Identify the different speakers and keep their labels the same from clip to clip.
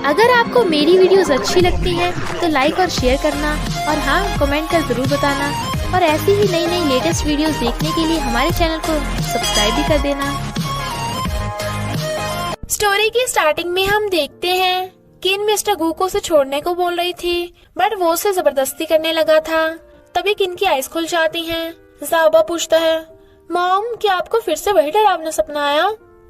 Speaker 1: अगर आपको मेरी वीडियोस अच्छी लगती है तो लाइक और शेयर करना और हाँ, कमेंट कर जरूर बताना। और ऐसी ही नई नई लेटेस्ट वीडियोस देखने के लिए हमारे चैनल को सब्सक्राइब भी कर देना।
Speaker 2: स्टोरी की स्टार्टिंग में हम देखते हैं किन मिस्टर गू को उसे छोड़ने को बोल रही थी, बट वो उसे जबरदस्ती करने लगा था। तभी किन की आइज खुल जाती हैं। ज़ाओबा पूछता है, मॉम क्या आपको फिर से वही डरावना सपना आया?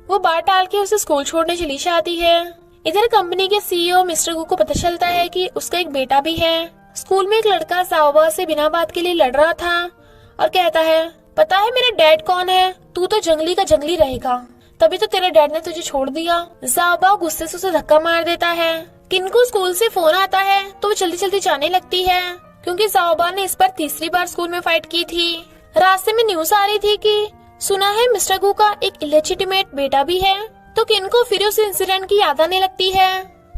Speaker 2: वो बात टाल के उसे स्कूल छोड़ने चली जाती है। इधर कंपनी के सीईओ मिस्टर गू को पता चलता है कि उसका एक बेटा भी है। स्कूल में एक लड़का ज़ाओबा से बिना बात के लिए लड़ रहा था और कहता है, पता है मेरा डैड कौन है? तू तो जंगली का जंगली रहेगा, तभी तो तेरे डैड ने तुझे छोड़ दिया। ज़ाओबा गुस्से से उसे धक्का मार देता है। किन को स्कूल से फोन आता है तो वो जल्दी जल्दी जाने लगती है, क्योंकि ज़ाओबा ने इस पर तीसरी बार स्कूल में फाइट की थी। रास्ते में न्यूज आ रही थी कि सुना है मिस्टर गू का एक इलेजिटिमेट बेटा भी है। तो किन को फिर उस इंसिडेंट की याद आने लगती है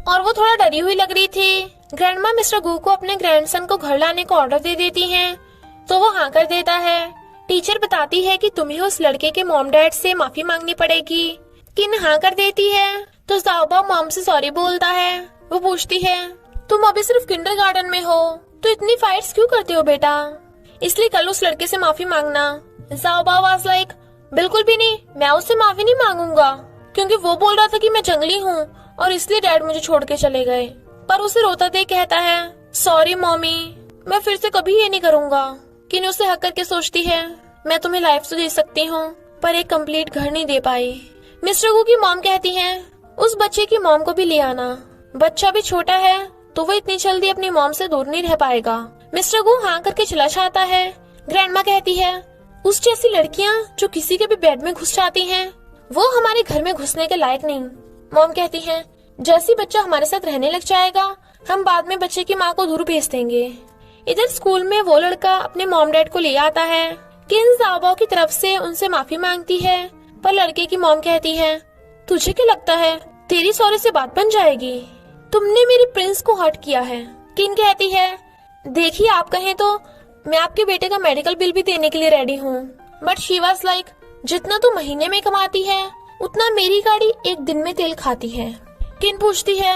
Speaker 2: और वो थोड़ा डरी हुई लग रही थी। ग्रैंडमा मिस्टर गू को अपने ग्रैंडसन को घर लाने को ऑर्डर दे देती हैं, तो वो हाँ कर देता है। टीचर बताती है कि तुम्हें उस लड़के के मॉम डैड से माफी मांगनी पड़ेगी। किन हाँ कर देती है तो ज़ाओबा मॉम से सॉरी बोलता है। वो पूछती है, तुम अभी सिर्फ किंडरगार्टन में हो तो इतनी फाइट्स क्यों करते हो बेटा? इसलिए कल उस लड़के से माफी मांगना। ज़ाओबा वाज लाइक, बिल्कुल भी नहीं, मैं उससे माफी नहीं मांगूंगा, क्योंकि वो बोल रहा था कि मैं जंगली हूँ और इसलिए डैड मुझे छोड़ के चले गए। पर उसे रोता देख कहता है, सॉरी मॉमी, मैं फिर से कभी ये नहीं करूँगा। किन उसे हक करके सोचती है, मैं तुम्हें लाइफ तो दे सकती हूँ पर एक कंप्लीट घर नहीं दे पाई। मिस्टर गू की मॉम कहती है, उस बच्चे की मॉम को भी ले आना, बच्चा भी छोटा है तो वो इतनी जल्दी अपनी मॉम से दूर नहीं रह पाएगा। मिस्टर गू हाँ करके चला जाता है। ग्रैंडमा कहती है, उस जैसी लड़कियाँ जो किसी के भी बेड में घुस जाती हैं, वो हमारे घर में घुसने के लायक नहीं। मॉम कहती है, जैसी बच्चा हमारे साथ रहने लग जाएगा हम बाद में बच्चे की माँ को दूर भेज देंगे। इधर स्कूल में वो लड़का अपने मॉम डैड को ले आता है। किन ज़ाओबा की तरफ से उनसे माफी मांगती है, पर लड़के की मॉम कहती है, तुझे क्या लगता है तेरी सॉरी से बात बन जाएगी? तुमने मेरी प्रिंस को हर्ट किया है। किन कहती है, देखिए आप कहें तो मैं आपके बेटे का मेडिकल बिल भी देने के लिए रेडी हूँ, बट शी वाज लाइक, जितना तू महीने में कमाती है उतना मेरी गाड़ी एक दिन में तेल खाती है। किन पूछती है,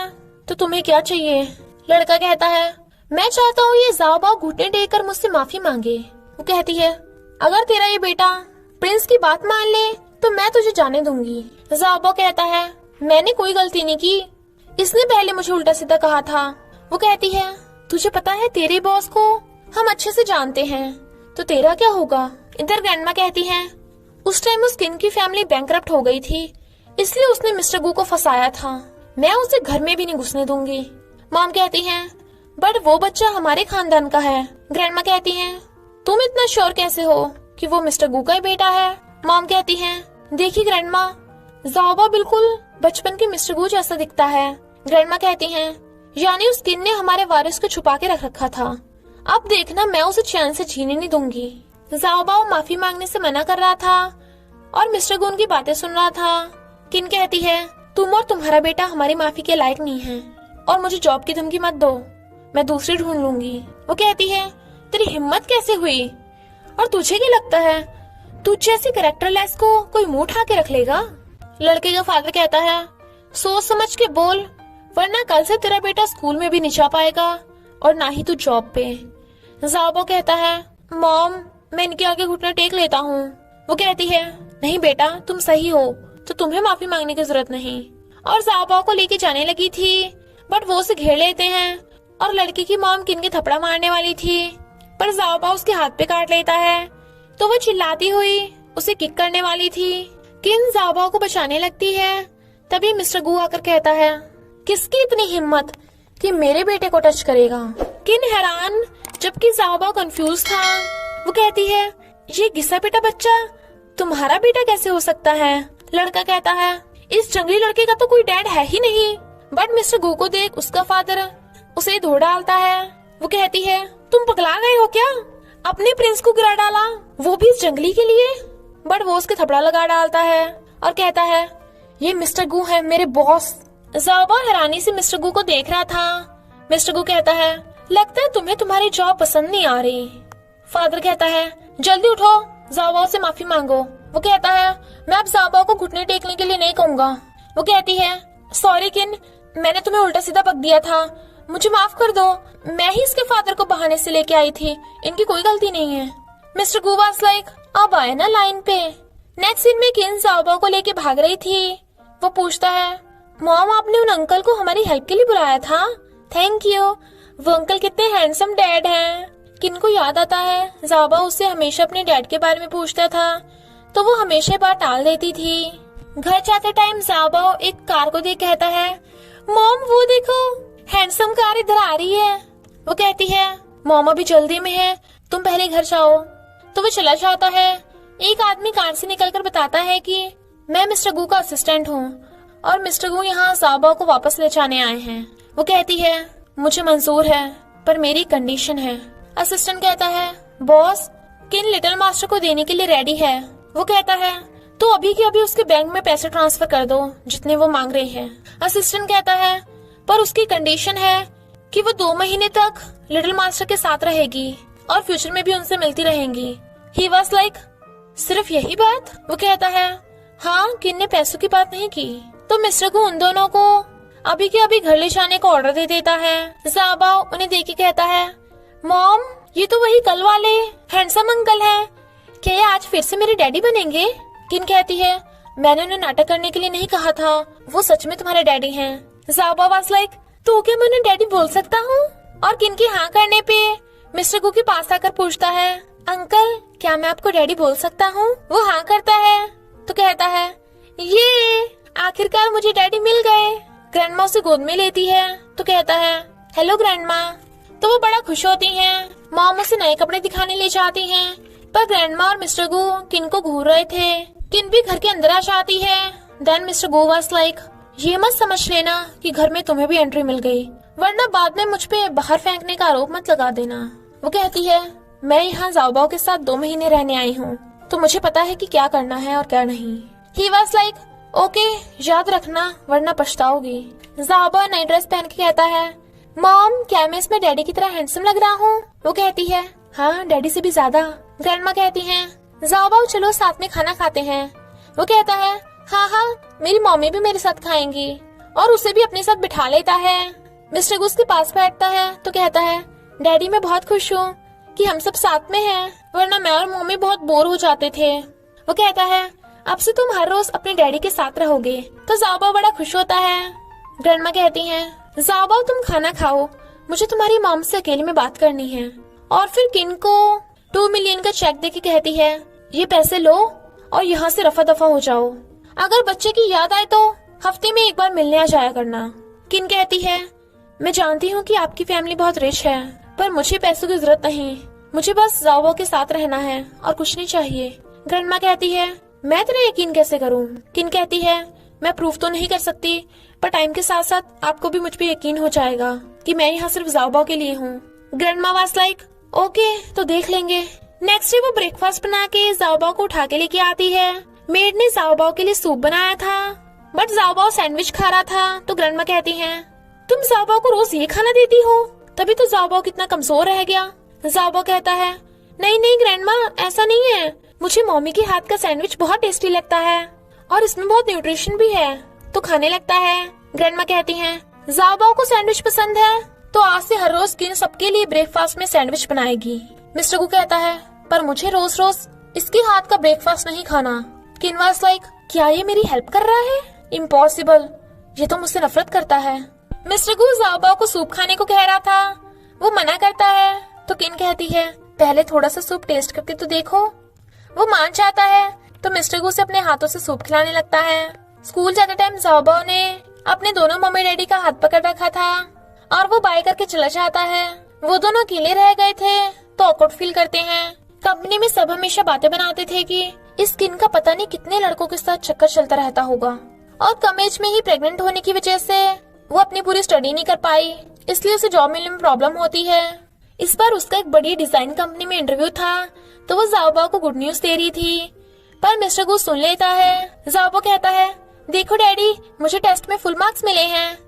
Speaker 2: तो तुम्हें क्या चाहिए? लड़का कहता है, मैं चाहता हूँ ये ज़ाओबा घुटने टेक कर मुझसे माफी मांगे। वो कहती है, अगर तेरा ये बेटा प्रिंस की बात मान ले तो मैं तुझे जाने दूंगी। ज़ाओबा कहता है, मैंने कोई गलती नहीं की, इसने पहले मुझे उल्टा सीधा कहा था। वो कहती है, तुझे पता है तेरे बॉस को हम अच्छे से जानते हैं, तो तेरा क्या होगा? इधर ग्रैंडमा कहती है, उस टाइम उस किन की फैमिली बैंकरप्ट हो गई थी, इसलिए उसने मिस्टर गू को फंसाया था, मैं उसे घर में भी नहीं घुसने दूंगी। मॉम कहती है, बट वो बच्चा हमारे खानदान का है। ग्रैंडमा कहती है, तुम इतना श्योर कैसे हो कि वो मिस्टर गू का ही बेटा है? मॉम कहती है, देखिए ग्रैंडमा, ज़ाओबा बिल्कुल बचपन के मिस्टर गू जैसा दिखता है। ग्रैंडमा कहती है, यानी उस किन ने हमारे वारिस को छुपा के रख रखा था, अब देखना मैं उसे चैन से जीने नहीं दूंगी। ज़ाओबा माफी मांगने से मना कर रहा था और मिस्टर गू उनकी बातें सुन रहा था। किन कहती है, तुम और तुम्हारा बेटा हमारी माफी के लायक नहीं है और मुझे जॉब की धमकी मत दो, मैं दूसरी ढूंढ लूंगी। वो कहती है, तेरी हिम्मत कैसे हुई और तुझे क्या लगता है तुझ जैसी कैरेक्टरलेस को कोई मुंह उठा के रख लेगा? लड़के का फादर कहता है, सोच समझ के बोल, वरना कल से तेरा बेटा स्कूल में भी नहीं जा पाएगा और ना ही तू जॉब पे। ज़ाओबा कहता है, मॉम मैं इनके आगे घुटना टेक लेता हूँ। वो कहती है, नहीं बेटा तुम सही हो तो तुम्हें माफी मांगने की जरूरत नहीं। और ज़ाओबा को लेके जाने लगी थी, बट वो उसे घेर लेते हैं और लड़की की मॉम किन के थपड़ा मारने वाली थी, पर ज़ाओबा उसके हाथ पे काट लेता है, तो वो चिल्लाती हुई उसे किक करने वाली थी। किन ज़ाओबा को बचाने लगती है, तभी मिस्टर गू आकर कहता है, किसकी इतनी हिम्मत कि मेरे बेटे को टच करेगा? किन हैरान जबकि ज़ाओबा कंफ्यूज था। वो कहती है, ये घिसा पिटा बच्चा तुम्हारा बेटा कैसे हो सकता है? लड़का कहता है, इस जंगली लड़के का तो कोई डैड है ही नहीं। बट मिस्टर गू को देख उसका फादर उसे धो डालता है। वो कहती है, तुम पगला गए हो क्या? अपने प्रिंस को गिरा डाला, वो भी इस जंगली के लिए? बट वो उसके थपड़ा लगा डालता है और कहता है, ये मिस्टर गू है मेरे बॉस। ज़ाओबा हैरानी से मिस्टर गू को देख रहा था। मिस्टर गू कहता है, लगता है तुम्हें तुम्हारी जॉब पसंद नहीं आ रही। फादर कहता है, जल्दी उठो, ज़ाओबा से माफी मांगो। वो कहता है, मैं अब ज़ाओबा को घुटने टेकने के लिए नहीं कहूँगा। वो कहती है, सॉरी किन, मैंने तुम्हें उल्टा सीधा बक दिया था, मुझे माफ कर दो, मैं ही इसके फादर को बहाने से लेके आई थी, इनकी कोई गलती नहीं है। मिस्टर गू वाज लाइक, अब आए ना लाइन पे। नेक्स्ट सीन में किन ज़ाओबाओ को लेके भाग रही थी। वो पूछता है, मॉम आपने उन अंकल को हमारी हेल्प के लिए बुलाया था, थैंक यू। वो अंकल कितने हैंडसम डैड हैं। किन को याद आता है ज़ाओबाओ उससे हमेशा अपने डैड के बारे में पूछता था, तो वो हमेशा बात टाल देती थी। घर जाते टाइम ज़ाओबाओ एक कार को देख कहता है, मॉम वो देखो हैंडसम कार इधर आ रही है। वो कहती है, मॉम अभी जल्दी में है, तुम पहले घर जाओ। तो वो चला जाता है। एक आदमी कार से निकलकर बताता है कि मैं मिस्टर गू का असिस्टेंट हूँ और मिस्टर गू यहाँ ज़ाओबाओ को वापस ले जाने आए हैं। वो कहती है, मुझे मंजूर है पर मेरी कंडीशन है। असिस्टेंट कहता है, बॉस किन लिटिल मास्टर को देने के लिए रेडी है। वो कहता है, तो अभी के अभी उसके बैंक में पैसे ट्रांसफर कर दो जितने वो मांग रही है। असिस्टेंट कहता है, पर उसकी कंडीशन है कि वो 2 महीने तक लिटिल मास्टर के साथ रहेगी और फ्यूचर में भी उनसे मिलती रहेंगी। ही वाज लाइक, सिर्फ यही बात? वो कहता है, हाँ, किन ने पैसों की बात नहीं की। तो मिस्टर को उन दोनों को अभी के अभी घर ले जाने का ऑर्डर दे देता है। ज़ाओबाओ उन्हें देख के कहता है, मॉम ये तो वही कल वाले हैंडसम अंकल हैं, क्या ये आज फिर से मेरे डैडी बनेंगे? किन कहती है, मैंने उन्हें नाटक करने के लिए नहीं कहा था, वो सच में तुम्हारे डैडी हैं। ज़ाओबाओ वाज लाइक, तो क्या मैं उन्हें डैडी बोल सकता हूँ? और किन की हाँ करने पे मिस्टर गू के पास आकर पूछता है, अंकल क्या मैं आपको डैडी बोल सकता हूँ? वो हाँ करता है तो कहता है, ये आखिरकार मुझे डैडी मिल गए। ग्रैंडमा उसे गोद में लेती है तो कहता है, हेलो ग्रैंडमा। तो वो बड़ा खुश होती हैं। मॉम उसे नए कपड़े दिखाने ले जाती हैं, पर ग्रैंडमा और मिस्टर गू किन को घूर रहे थे। किन भी घर के अंदर आ जाती है। Then mister Gu was like, ये मत समझ लेना कि घर में तुम्हें भी एंट्री मिल गई, वरना बाद में मुझ पे बाहर फेंकने का आरोप मत लगा देना। वो कहती है, मैं यहाँ ज़ाओबाओ के साथ 2 महीने रहने आई हूँ, तो मुझे पता है कि क्या करना है और क्या नहीं। ही वाज लाइक, ओके याद रखना वरना पछताओगी। ज़ाओबाओ नई ड्रेस पहन के कहता है, मॉम क्या मैं इसमें डैडी की तरह हैंडसम लग रहा हूँ? वो कहती है, हाँ डैडी से भी ज्यादा। ग्रैंडमा कहती हैं, ज़ाओबाओ चलो साथ में खाना खाते हैं। वो कहता है, हाँ हाँ मेरी मम्मी भी मेरे साथ खाएंगी, और उसे भी अपने साथ बिठा लेता है। मिस्टर गू उसके पास बैठता है तो कहता है, डैडी मैं बहुत खुश हूँ कि हम सब साथ में हैं, वरना मैं और मम्मी बहुत बोर हो जाते थे। वो कहता है, अब से तुम हर रोज अपने डैडी के साथ रहोगे। तो ज़ाओबाओ बड़ा खुश होता है। ग्रैंडमा कहती हैं, ज़ाओबाओ तुम खाना खाओ, मुझे तुम्हारी मॉम से अकेले में बात करनी है। और फिर किन को 2 मिलियन का चेक देके कहती है, ये पैसे लो और यहाँ से रफा दफा हो जाओ। अगर बच्चे की याद आए तो हफ्ते में एक बार मिलने आ जाया करना। किन कहती है, मैं जानती हूँ कि आपकी फैमिली बहुत रिच है, पर मुझे पैसों की जरूरत नहीं, मुझे बस ज़ाओबाओ के साथ रहना है और कुछ नहीं चाहिए। ग्रैंडमा कहती है, मैं तेरा यकीन कैसे करूँ? किन कहती है, मैं प्रूफ तो नहीं कर सकती, पर टाइम के साथ साथ आपको भी मुझ पे यकीन हो जाएगा कि मैं यहाँ सिर्फ ज़ाओबाओ के लिए हूँ। ग्रैंडमा वाज लाइक, ओके तो देख लेंगे। नेक्स्ट डे वो ब्रेकफास्ट बना के ज़ाओबाओ को उठा के लेके आती है। मेड ने ज़ाओबाओ के लिए सूप बनाया था, बट ज़ाओबाओ सैंडविच खा रहा था। तो ग्रैंडमा कहती है, तुम ज़ाओबाओ को रोज ये खाना देती हो, तभी तो ज़ाओबाओ कितना कमजोर रह गया। ज़ाओबाओ कहता है, नहीं नहीं ग्रैंडमा ऐसा नहीं है, मुझे मम्मी के हाथ का सैंडविच बहुत टेस्टी लगता है और इसमें बहुत न्यूट्रिशन भी है, तो खाने लगता है। ग्रैंडमा कहती हैं, ज़ाओबाओ को सैंडविच पसंद है तो आज से हर रोज किन सबके लिए ब्रेकफास्ट में सैंडविच बनाएगी। मिस्टर गू कहता है, पर मुझे रोज रोज इसके हाथ का ब्रेकफास्ट नहीं खाना। किन वाज लाइक, क्या ये मेरी हेल्प कर रहा है? इम्पॉसिबल, ये तो मुझसे नफरत करता है। मिस्टर गू ज़ाओबाओ को सूप खाने को कह रहा था, वो मना करता है। तो किन कहती है, पहले थोड़ा सा सूप टेस्ट करके तो देखो। वो मान जाता है तो मिस्टर गू से अपने हाथों से सूप खिलाने लगता है। स्कूल जाते टाइम ज़ाओबाओ ने अपने दोनों मम्मी डैडी का हाथ पकड़ रखा था और वो बाय करके चला जाता है। वो दोनों अकेले रह गए थे तो ऑकवर्ड फील करते हैं। कंपनी में सब हमेशा बातें बनाते थे कि इस किन का पता नहीं कितने लड़कों के साथ चक्कर चलता रहता होगा, और कम एज में ही प्रेग्नेंट होने की वजह से वो अपनी पूरी स्टडी नहीं कर पाई, इसलिए उसे जॉब मिलने में प्रॉब्लम होती है। इस बार उसका एक बड़ी डिजाइन कंपनी में इंटरव्यू था तो वो ज़ाओबाओ को गुड न्यूज दे रही थी, पर मिस्टर गू सुन लेता है। ज़ाओबाओ कहता है, देखो डैडी मुझे टेस्ट में फुल मार्क्स मिले हैं।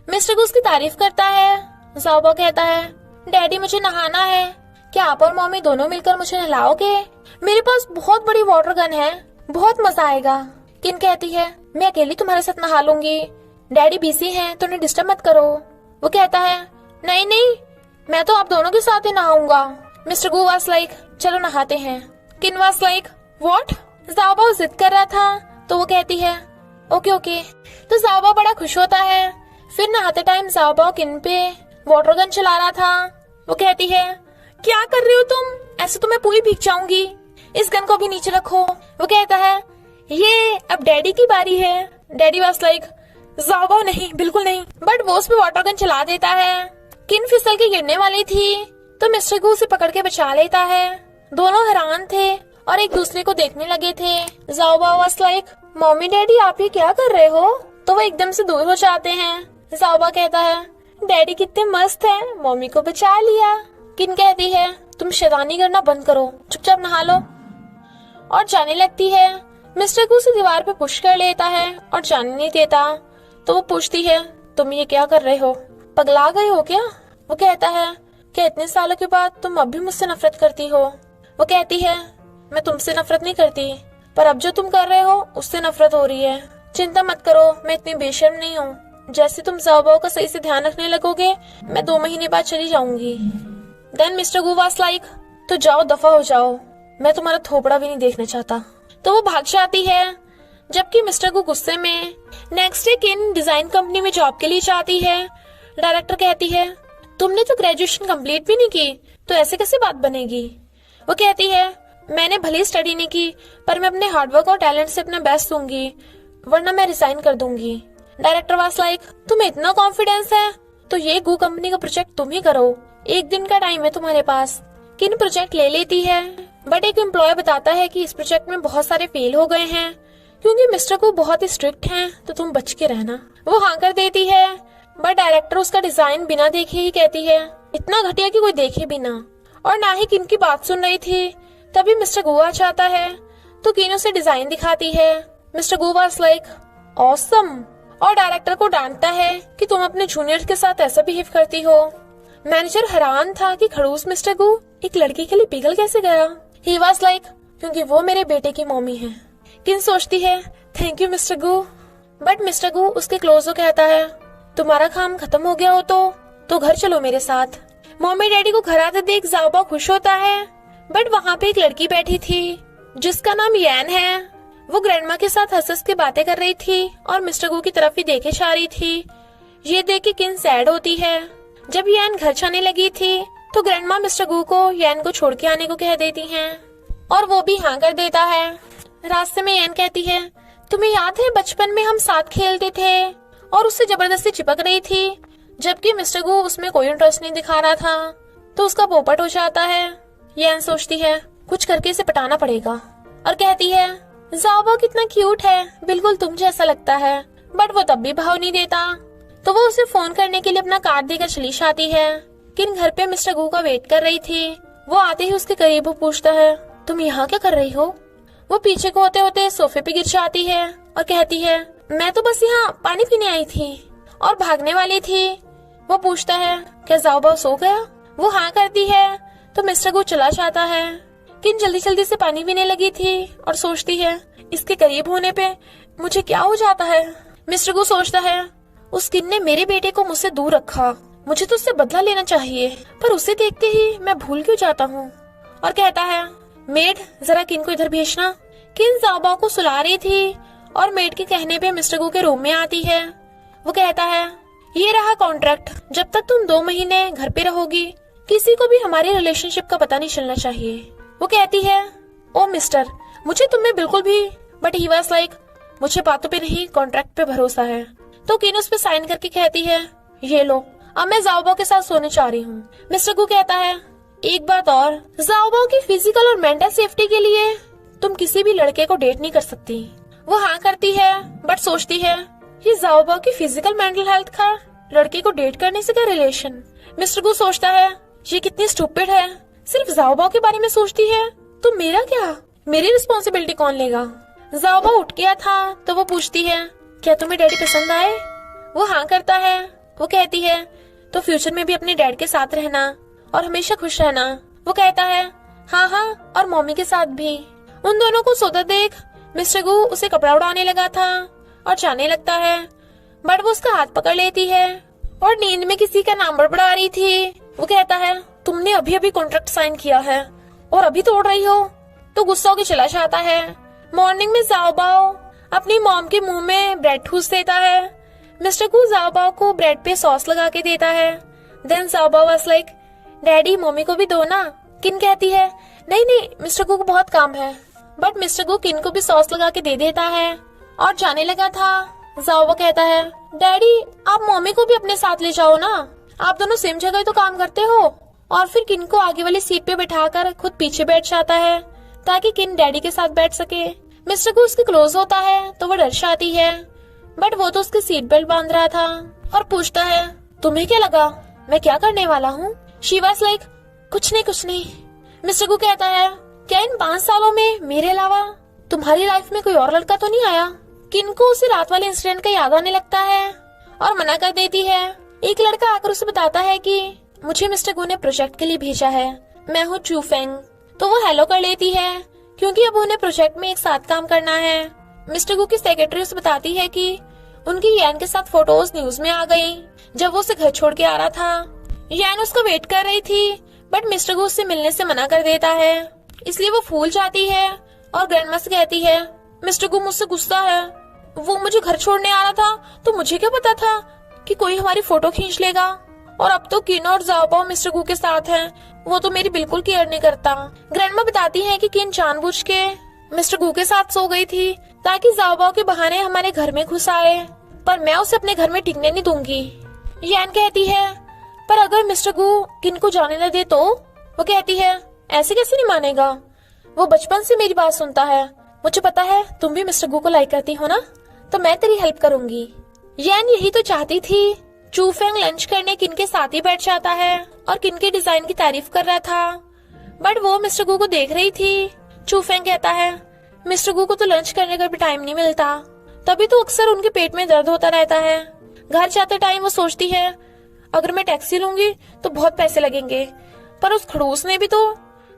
Speaker 2: मिस्टर गू उसकी तारीफ करता है। ज़ाओबाओ कहता है, डैडी मुझे नहाना है, क्या आप और मम्मी दोनों मिलकर मुझे नहलाओगे? मेरे पास बहुत बड़ी वाटर गन है, बहुत मजा आएगा। किन कहती है, मैं अकेली तुम्हारे साथ नहा लूंगी। डैडी बिजी हैं तो उन्हें डिस्टर्ब मत करो। वो कहता है नहीं नहीं, मैं तो आप दोनों के साथ ही नहाऊंगा। मिस्टर गू वाज लाइक चलो नहाते हैं। किन वाज लाइक व्हाट? ज़ाओबाओ जिद कर रहा था तो वो कहती है ओके ओके। तो ज़ाओबाओ बड़ा खुश होता है। फिर नहाते टाइम ज़ाओबाओ किन पे वाटर गन चला रहा था। वो कहती है क्या कर रहे हो तुम, ऐसे तो मैं पूरी भीग जाऊंगी, इस गन को भी नीचे रखो। वो कहता है ये अब डैडी की बारी है। डैडी वाज लाइक ज़ाओबाओ नहीं, बिल्कुल नहीं। बट वो उस पे वाटर गन चला देता है। किन फिसल के गिरने वाली थी तो मिस्टर गू उसे पकड़ के बचा लेता है। दोनों हैरान थे और एक दूसरे को देखने लगे थे। ज़ाओबाओ वाज लाइक मम्मी डैडी आप ये क्या कर रहे हो? तो वो एकदम से दूर हो जाते हैं। ज़ाओबाओ कहता है डैडी कितने मस्त हैं, मम्मी को बचा लिया। किन कहती है तुम शैतानी करना बंद करो, चुपचाप नहा लो, और जाने लगती है। मिस्टर गू उसे दीवार पे पुश कर लेता है और जाने नहीं देता। तो वो पूछती है तुम ये क्या कर रहे हो, पगला गए हो क्या? वो कहता है कि इतने सालों के बाद तुम अब भी मुझसे नफरत करती हो। वो कहती है मैं तुमसे नफरत नहीं करती, पर अब जो तुम कर रहे हो उससे नफरत हो रही है। चिंता मत करो, मैं इतनी बेशर्म नहीं हूँ। जैसे तुम ज़ाओबाओ का सही से ध्यान रखने लगोगे मैं 2 महीने बाद चली जाऊंगी। Then mister Gu was like तो जाओ दफा हो जाओ, मैं तुम्हारा थोपड़ा भी नहीं देखना चाहता। तो वो भाग जाती है। जबकि मिस्टर गू गुस्से में। नेक्स्ट डे किन डिजाइन कंपनी में जॉब के लिए जाती है। डायरेक्टर कहती है तुमने तो ग्रेजुएशन कंप्लीट भी नहीं की, तो ऐसे कैसे बात बनेगी? वो कहती है मैंने भले स्टडी नहीं की, पर मैं अपने हार्डवर्क और टैलेंट से अपना बेस्ट दूंगी, वरना मैं रिजाइन कर दूंगी। डायरेक्टर वाज लाइक तुम्हें इतना कॉन्फिडेंस है तो ये गू कंपनी का प्रोजेक्ट तुम ही करो, 1 दिन का टाइम है तुम्हारे पास। किन प्रोजेक्ट ले लेती है, बट एक एम्प्लॉय बताता है कि इस प्रोजेक्ट में बहुत सारे फेल हो गए हैं क्योंकि मिस्टर गू बहुत ही स्ट्रिक्ट हैं, तो तुम बच के रहना। वो हाँ कर देती है, बट डायरेक्टर उसका डिजाइन बिना देखे ही कहती है इतना घटिया कि कोई देखे भी ना। और ना ही किन की बात सुन रही थी तभी मिस्टर गू आ जाता है। तो किन उसे डिजाइन दिखाती है। Mister Gu was like awesome, और डायरेक्टर को डांटता है कि तुम अपने जूनियर्स के साथ ऐसा बिहेव करती हो। मैनेजर हैरान था कि खड़ूस मिस्टर गू एक लड़की के लिए पिघल कैसे गया। ही वाज लाइक क्योंकि वो मेरे बेटे की मम्मी है। किन सोचती है thank you mister Gu, but mister Gu उसके क्लोज हो कहता है तुम्हारा काम खत्म हो गया हो तो घर चलो मेरे साथ। मम्मी डैडी को घर आते देख ज़ाओबाओ खुश होता है, बट वहाँ पे एक लड़की बैठी थी जिसका नाम यैन है। वो ग्रैंडमा के साथ हंस के बातें कर रही थी और मिस्टर गू की तरफ ही देखे जा रही थी। ये देख के किन सैड होती है। जब यैन घर जाने लगी थी तो ग्रैंडमा मिस्टर गू को यैन को छोड़ के आने को कह देती हैं और वो भी हाँ कर देता है। रास्ते में यैन कहती है तुम्हें याद है बचपन में हम साथ खेलते थे, और उससे जबरदस्ती चिपक रही थी, जबकि मिस्टर गू उसमें कोई इंटरेस्ट नहीं दिखा रहा था। तो उसका पोपट हो जाता है। यैन सोचती है कुछ करके इसे पटाना पड़ेगा और कहती है ज़ाओबाओ कितना क्यूट है, बिल्कुल तुम जैसा लगता है, बट वो तब भी भाव नहीं देता। तो वो उसे फोन करने के लिए अपना कार्ड देकर चली जाती है। किन घर पे मिस्टर गू का वेट कर रही थी। वो आते ही उसके करीब वो पूछता है तुम यहाँ क्या कर रही हो। वो पीछे को होते होते सोफे पे गिर जाती है और कहती है मैं तो बस यहाँ पानी पीने आई थी, और भागने वाली थी। वो पूछता है क्या ज़ाओबाओ सो गया। वो हाँ करती है तो मिस्टर गू चला जाता है। किन जल्दी जल्दी से पानी पीने लगी थी और सोचती है इसके करीब होने पे मुझे क्या हो जाता है। मिस्टर गू सोचता है उस किन ने मेरे बेटे को मुझसे दूर रखा, मुझे तो उससे बदला लेना चाहिए, पर उसे देखते ही मैं भूल क्यों जाता हूँ। और कहता है मेड जरा किन को इधर भेजना। किन ज़ाओबाओ को सुला रही थी और मेड के कहने पे मिस्टर गू के रूम में आती है। वो कहता है ये रहा कॉन्ट्रैक्ट, जब तक तुम 2 महीने घर पे रहोगी किसी को भी हमारे रिलेशनशिप का पता नहीं चलना चाहिए। वो कहती है ओ मिस्टर मुझे तुम में बिल्कुल भी, बट ही वाज लाइक मुझे बातों पे नहीं कॉन्ट्रैक्ट पे भरोसा है। तो किन उस पे साइन करके कहती है ये लो अब मैं ज़ाओबाओ के साथ सोने जा रही हूँ। मिस्टर गू कहता है एक बात और, ज़ाओबाओ की फिजिकल और मेंटल सेफ्टी के लिए तुम किसी भी लड़के को डेट नहीं कर सकती। वो हाँ करती है, बट सोचती है ये ज़ाओबाओ की फिजिकल मेंटल हेल्थ का लड़के को डेट करने से क्या रिलेशन। मिस्टर गू सोचता है ये कितनी स्टूपिड है, सिर्फ ज़ाओबाओ के बारे में सोचती है, तो मेरा क्या, मेरी रिस्पॉन्सिबिलिटी कौन लेगा। ज़ाओबाओ उठ गया था तो वो पूछती है क्या तुम्हें डैडी पसंद आए। वो हाँ करता है। वो कहती है तो फ्यूचर में भी अपने डैड के साथ रहना और हमेशा खुश रहना। वो कहता है हाँ हाँ, और मम्मी के साथ भी। उन दोनों को सोता देख मिस्टर गू उसे कपड़ा उड़ाने लगा था और जाने लगता है। बट वो उसका हाथ पकड़ लेती है और नींद में किसी का नाम बड़बड़ा रही थी। वो कहता है तुमने अभी अभी कॉन्ट्रैक्ट साइन किया है और अभी तोड़ रही हो। तो गुस्सा होकर चला जाता है। मॉर्निंग में जाओ बाओ अपनी मॉम के मुंह में ब्रेड ठूस देता है। मिस्टर गू जाओ बाओ को ब्रेड पे सॉस लगा के देता है। देन जाओ बाओ वाज लाइक डैडी मम्मी को भी दो ना। किन कहती है नहीं नहीं मिस्टर गू को बहुत काम है। बट मिस्टर गू किन को भी सॉस लगा के दे देता है और जाने लगा था। जाओबा कहता है डैडी आप मम्मी को भी अपने साथ ले जाओ ना, आप दोनों सेम जगह तो काम करते हो। और फिर किन को आगे वाली सीट पे बिठाकर खुद पीछे बैठ जाता है ताकि किन डैडी के साथ बैठ सके। मिस्टर गू उसके क्लोज होता है तो वो डर जाती है, बट वो तो उसकी सीट बेल्ट बांध रहा था और पूछता है तुम्हें क्या लगा मैं क्या करने वाला हूँ। शी वाज लाइक कुछ नहीं। मिस्टर गू कहता है क्या इन 5 सालों में मेरे अलावा तुम्हारी लाइफ में कोई और लड़का तो नहीं आया। किन को उसे रात वाले इंसिडेंट का याद आने लगता है और मना कर देती है। एक लड़का आकर उसे बताता है कि मुझे मिस्टर गू ने प्रोजेक्ट के लिए भेजा है, मैं हूँ चू फेंग। तो वो हेलो कर लेती है क्योंकि अब उन्हें प्रोजेक्ट में एक साथ काम करना है। मिस्टर गू की सेक्रेटरी उसे बताती है कि उनकी यान के साथ फोटोज न्यूज में आ गई जब वो उसे घर छोड़ के आ रहा था। यान उसका वेट कर रही थी बट मिस्टर गू उससे मिलने से मना कर देता है, इसलिए वो फूल जाती है और ग्रैंडमा से कहती है मिस्टर गू मुझसे गुस्सा है, वो मुझे घर छोड़ने आ रहा था तो मुझे क्या पता था कि कोई हमारी फोटो खींच लेगा। और अब तो किन और जाओबाओ मिस्टर गू के साथ हैं, वो तो मेरी बिल्कुल केयर नहीं करता। ग्रैंडमा बताती है कि किन जानबूझ के मिस्टर गू के साथ सो गई थी ताकि जाओबाओ के बहाने हमारे घर में घुस आए, पर मैं उसे अपने घर में टिकने नहीं दूंगी। यान कहती है पर अगर मिस्टर गू किन को जाने न दे तो। वो कहती है ऐसे कैसे नहीं मानेगा, वो बचपन से मेरी बात सुनता है, मुझे पता है तुम भी मिस्टर गू को लाइक करती हो ना, तो मैं तेरी हेल्प करूंगी। यान यही तो चाहती थी। चू फेंग लंच करने किन के साथ ही बैठ जाता है और किन के डिजाइन की तारीफ कर रहा था, बट वो मिस्टर गू को देख रही थी। चू फेंग कहता है मिस्टर गू को तो लंच करने का भी टाइम नहीं मिलता, तभी तो अक्सर उनके पेट में दर्द होता रहता है। घर जाते टाइम वो सोचती है अगर मैं टैक्सी लूंगी तो बहुत पैसे लगेंगे, पर उस खड़ूस ने भी तो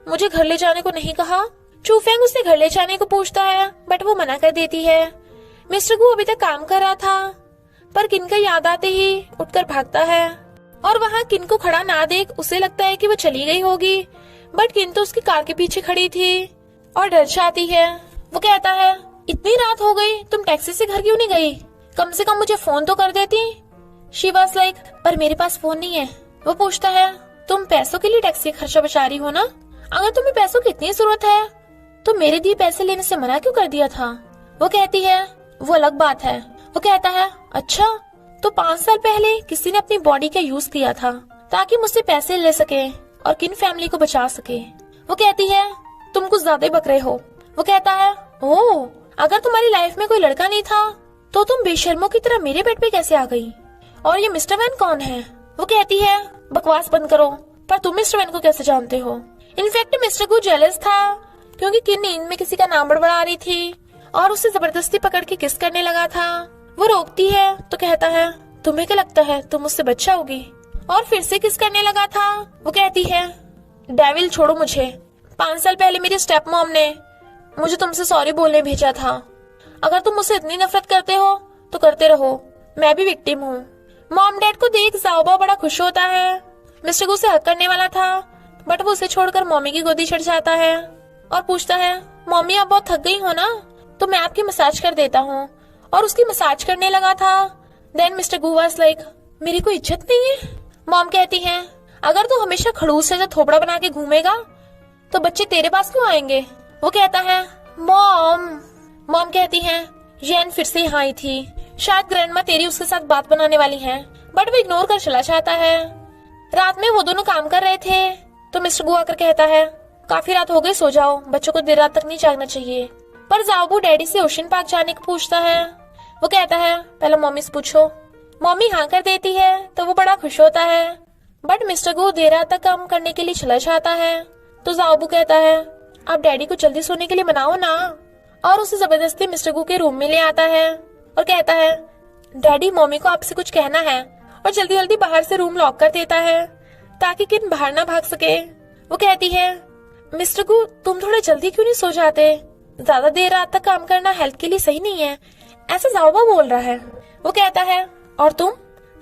Speaker 2: मुझे घर ले जाने को नहीं कहा। चू फेंग उससे घर ले जाने को पूछता है बट वो मना कर देती है। मिस्टर गू अभी तक काम कर रहा था पर किन का याद आते ही उठकर भागता है और वहाँ किन को खड़ा ना देख उसे लगता है कि वो चली गई होगी, बट किन तो उसकी कार के पीछे खड़ी थी और डर जाती है। वो कहता है इतनी रात हो गई तुम टैक्सी से घर क्यों नहीं गई, कम से कम मुझे फोन तो कर देती। शी वाज लाइक पर मेरे पास फोन नहीं है। वो पूछता है तुम पैसों के लिए टैक्सी खर्चा बचा रही हो ना, अगर तुम्हें पैसों की इतनी जरूरत है तो मेरे दिए पैसे लेने से मना क्यों कर दिया था। वो कहती है वो अलग बात है। वो कहता है अच्छा तो 5 साल पहले किसी ने अपनी बॉडी का यूज किया था ताकि मुझसे पैसे ले सके और किन फैमिली को बचा सके। वो कहती है तुम कुछ ज्यादा ही बक रहे हो। वो कहता है ओह अगर तुम्हारी लाइफ में कोई लड़का नहीं था तो तुम बेशर्मों की तरह मेरे बेड पे कैसे आ गई, और ये मिस्टर वैन कौन है। वो कहती है बकवास बंद करो, पर तुम मिस्टर वैन को कैसे जानते हो। इनफैक्ट मिस्टर गू जेलस था क्योंकि किन नींद में किसी का नाम बड़बड़ा रही थी और उसे जबरदस्ती पकड़ के किस करने लगा था। वो रोकती है तो कहता है तुम्हें क्या लगता है तुम मुझसे बच जाओगी, और फिर से किस करने लगा था। वो कहती है डेविल छोड़ो मुझे, 5 साल पहले मेरी स्टेप मॉम ने मुझे तुमसे सॉरी बोलने भेजा था, अगर तुम मुझसे इतनी नफरत करते हो तो करते रहो, मैं भी विक्टिम हूँ। मॉम डैड को देख जाओबा बड़ा खुश होता है। मिस्टर गू से हक करने वाला था बट वो उसे छोड़कर मम्मी की गोदी चढ़ जाता है और पूछता है मम्मी आप बहुत थक गई हो ना, तो मैं आपकी मसाज कर देता हूँ, और उसकी मसाज करने लगा था। Then mister Gu was like मेरी कोई इज्जत नहीं है। मॉम कहती है अगर तू हमेशा खड़ूस से थोपड़ा बना के घूमेगा तो बच्चे तेरे पास क्यों आएंगे। वो कहता है मॉम कहती है येन फिर से यहाँ आई थी, शायद ग्रैंडमा तेरी उसके साथ बात बनाने वाली है, बट वो इग्नोर कर चला जाता है। रात में वो दोनों काम कर रहे थे तो मिस्टर गू आकर कहता है काफी रात हो गई सो जाओ, बच्चों को देर रात तक नहीं जागना चाहिए। पर जाओबू डैडी से ओशन पार्क जाने को पूछता है। वो कहता है पहले मम्मी से पूछो। मम्मी हाँ कर देती है तो वो बड़ा खुश होता है, बट मिस्टर गू देर रात तक काम करने के लिए चला जाता है। तो जाओबू कहता है आप डैडी को जल्दी सोने के लिए मनाओ ना, और उसे जबरदस्ती मिस्टर गू के रूम में ले आता है और कहता है डैडी मम्मी को आपसे कुछ कहना है, और जल्दी जल्दी बाहर से रूम लॉक कर देता है ताकि किन बाहर ना भाग सके। वो कहती है मिस्टर गू तुम थोड़ा जल्दी क्यों नहीं सो जाते, ज्यादा देर रात तक काम करना हेल्थ के लिए सही नहीं है, ऐसा जाओबा बोल रहा है। वो कहता है और तुम?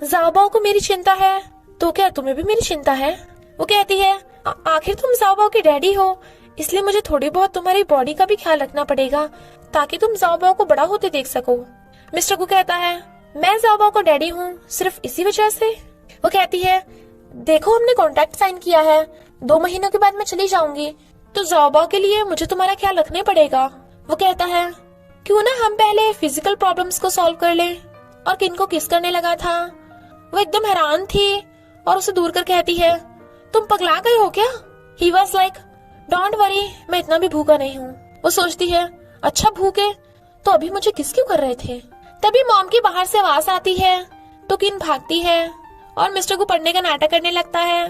Speaker 2: ज़ाओबाओ को मेरी चिंता है, तो क्या तुम्हें भी मेरी चिंता है? वो कहती है आखिर तुम ज़ाओबाओ के डैडी हो, इसलिए मुझे थोड़ी बहुत तुम्हारी बॉडी का भी ख्याल रखना पड़ेगा ताकि तुम ज़ाओबाओ को बड़ा होते देख सको। मिस्टर गू कहता है मैं ज़ाओबाओ का डैडी हूँ सिर्फ इसी वजह से? वो कहती है देखो हमने कॉन्ट्रैक्ट साइन किया है, 2 महीनों के बाद मैं चली जाऊंगी, तो ज़ाओबाओ के लिए मुझे तुम्हारा ख्याल रखना पड़ेगा। वो कहता है क्यों ना हम पहले फिजिकल प्रॉब्लम्स को सॉल्व कर ले। और किन को किस करने लगा था। वो एकदम हैरान थी और उसे दूर कर कहती है तुम पगला गए हो क्या? He was like don't worry, मैं इतना भी भूखा नहीं हूँ। वो सोचती है अच्छा भूखे तो अभी मुझे किस क्यों कर रहे थे। तभी मॉम की बाहर से आवाज आती है तो किन भागती है और मिस्टर को पढ़ने का नाटक करने लगता है।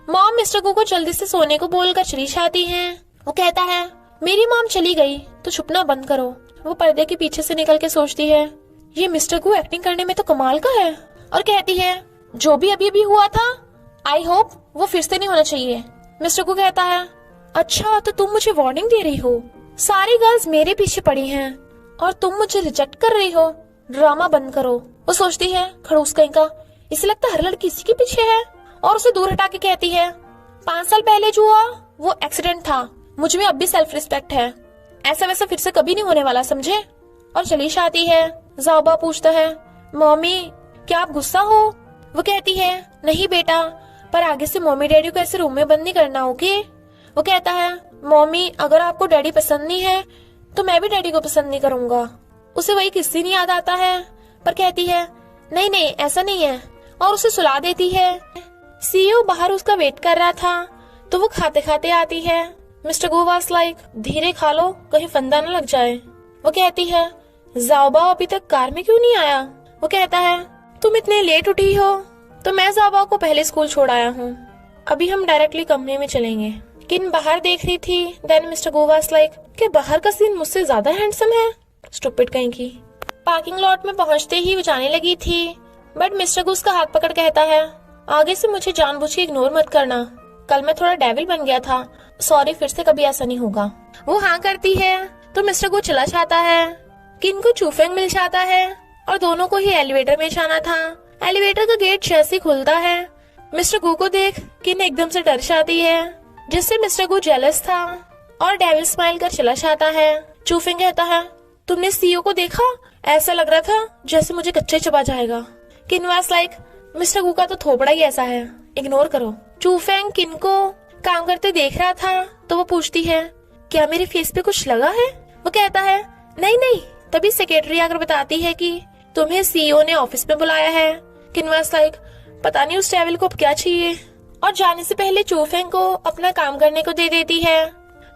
Speaker 2: मॉम मिस्टर को जल्दी से सोने को बोलकर चली जाती है। वो कहता है मेरी मॉम चली गई तो छुपना बंद करो। वो पर्दे के पीछे से निकल के सोचती है ये मिस्टर को एक्टिंग करने में तो कमाल का है, और कहती है जो भी अभी अभी हुआ था आई होप वो फिर से नहीं होना चाहिए। मिस्टर को कहता है अच्छा तो तुम मुझे वार्निंग दे रही हो, सारी गर्ल्स मेरे पीछे पड़ी हैं और तुम मुझे रिजेक्ट कर रही हो, ड्रामा बंद करो। वो सोचती है खड़ूस कहीं का, इसे लगता है हर लड़की इसी के पीछे है, और उसे दूर हटा के कहती है 5 साल पहले जो हुआ वो एक्सीडेंट था, मुझ में अब भी सेल्फ रिस्पेक्ट है, ऐसा वैसा फिर से कभी नहीं होने वाला समझे। और चली जाती है। ज़ाओबा पूछता है मम्मी क्या आप गुस्सा हो? वो कहती है नहीं बेटा, पर आगे से मम्मी डैडी को ऐसे रूम में बंद नहीं करना, ओके? वो कहता है मम्मी अगर आपको डैडी पसंद नहीं है तो मैं भी डैडी को पसंद नहीं करूंगा। उसे वही किस्सा नहीं याद आता है, पर कहती है नहीं नहीं ऐसा नहीं है, और उसे सुला देती है। सीईओ बाहर उसका वेट कर रहा था तो वो खाते खाते आती है। मिस्टर गो वाज लाइक धीरे खा लो कहीं फंदा न लग जाए। वो कहती है ज़ाओबाओ अभी तक कार में क्यों नहीं आया? वो कहता है तुम इतने लेट उठी हो तो मैं ज़ाओबाओ को पहले स्कूल छोड़ आया हूँ, अभी हम डायरेक्टली कंपनी में चलेंगे। किन बाहर देख रही थी। Then mister Go was like क्या बाहर का सीन मुझसे ज्यादा हैंडसम है? स्टूपिड कहीं की। पार्किंग लॉट में पहुंचते ही वो जाने लगी थी, बट मिस्टर गो उसका हाथ पकड़ कहता है आगे से मुझे जानबूझ के इग्नोर मत करना, कल मैं थोड़ा डेविल बन गया था, सॉरी फिर से कभी ऐसा नहीं होगा। वो हाँ करती है तो मिस्टर गो चला जाता है। किन को चूफेंग मिल जाता है और दोनों को ही एलिवेटर में जाना था। एलिवेटर का गेट जैसे खुलता है मिस्टर गो को देख किन एकदम से डर जाती है, जिससे मिस्टर गो जेलस था और डेविल स्माइल कर चला जाता है। चूफेंग कहता है तुमने सीईओ को देखा, ऐसा लग रहा था जैसे मुझे कच्चे चबा जाएगा। किन वाज लाइक मिस्टर गो का तो थोपड़ा ही ऐसा है, इग्नोर करो। चूफेंग किन को काम करते देख रहा था तो वो पूछती है क्या मेरे फेस पे कुछ लगा है? वो कहता है नहीं नहीं। तभी सेक्रेटरी आकर बताती है कि तुम्हें सीईओ ने ऑफिस में बुलाया है। किन वाज लाइक पता नहीं उस डेविल को अब क्या चाहिए, और जाने से पहले चूफेंग को अपना काम करने को दे देती है।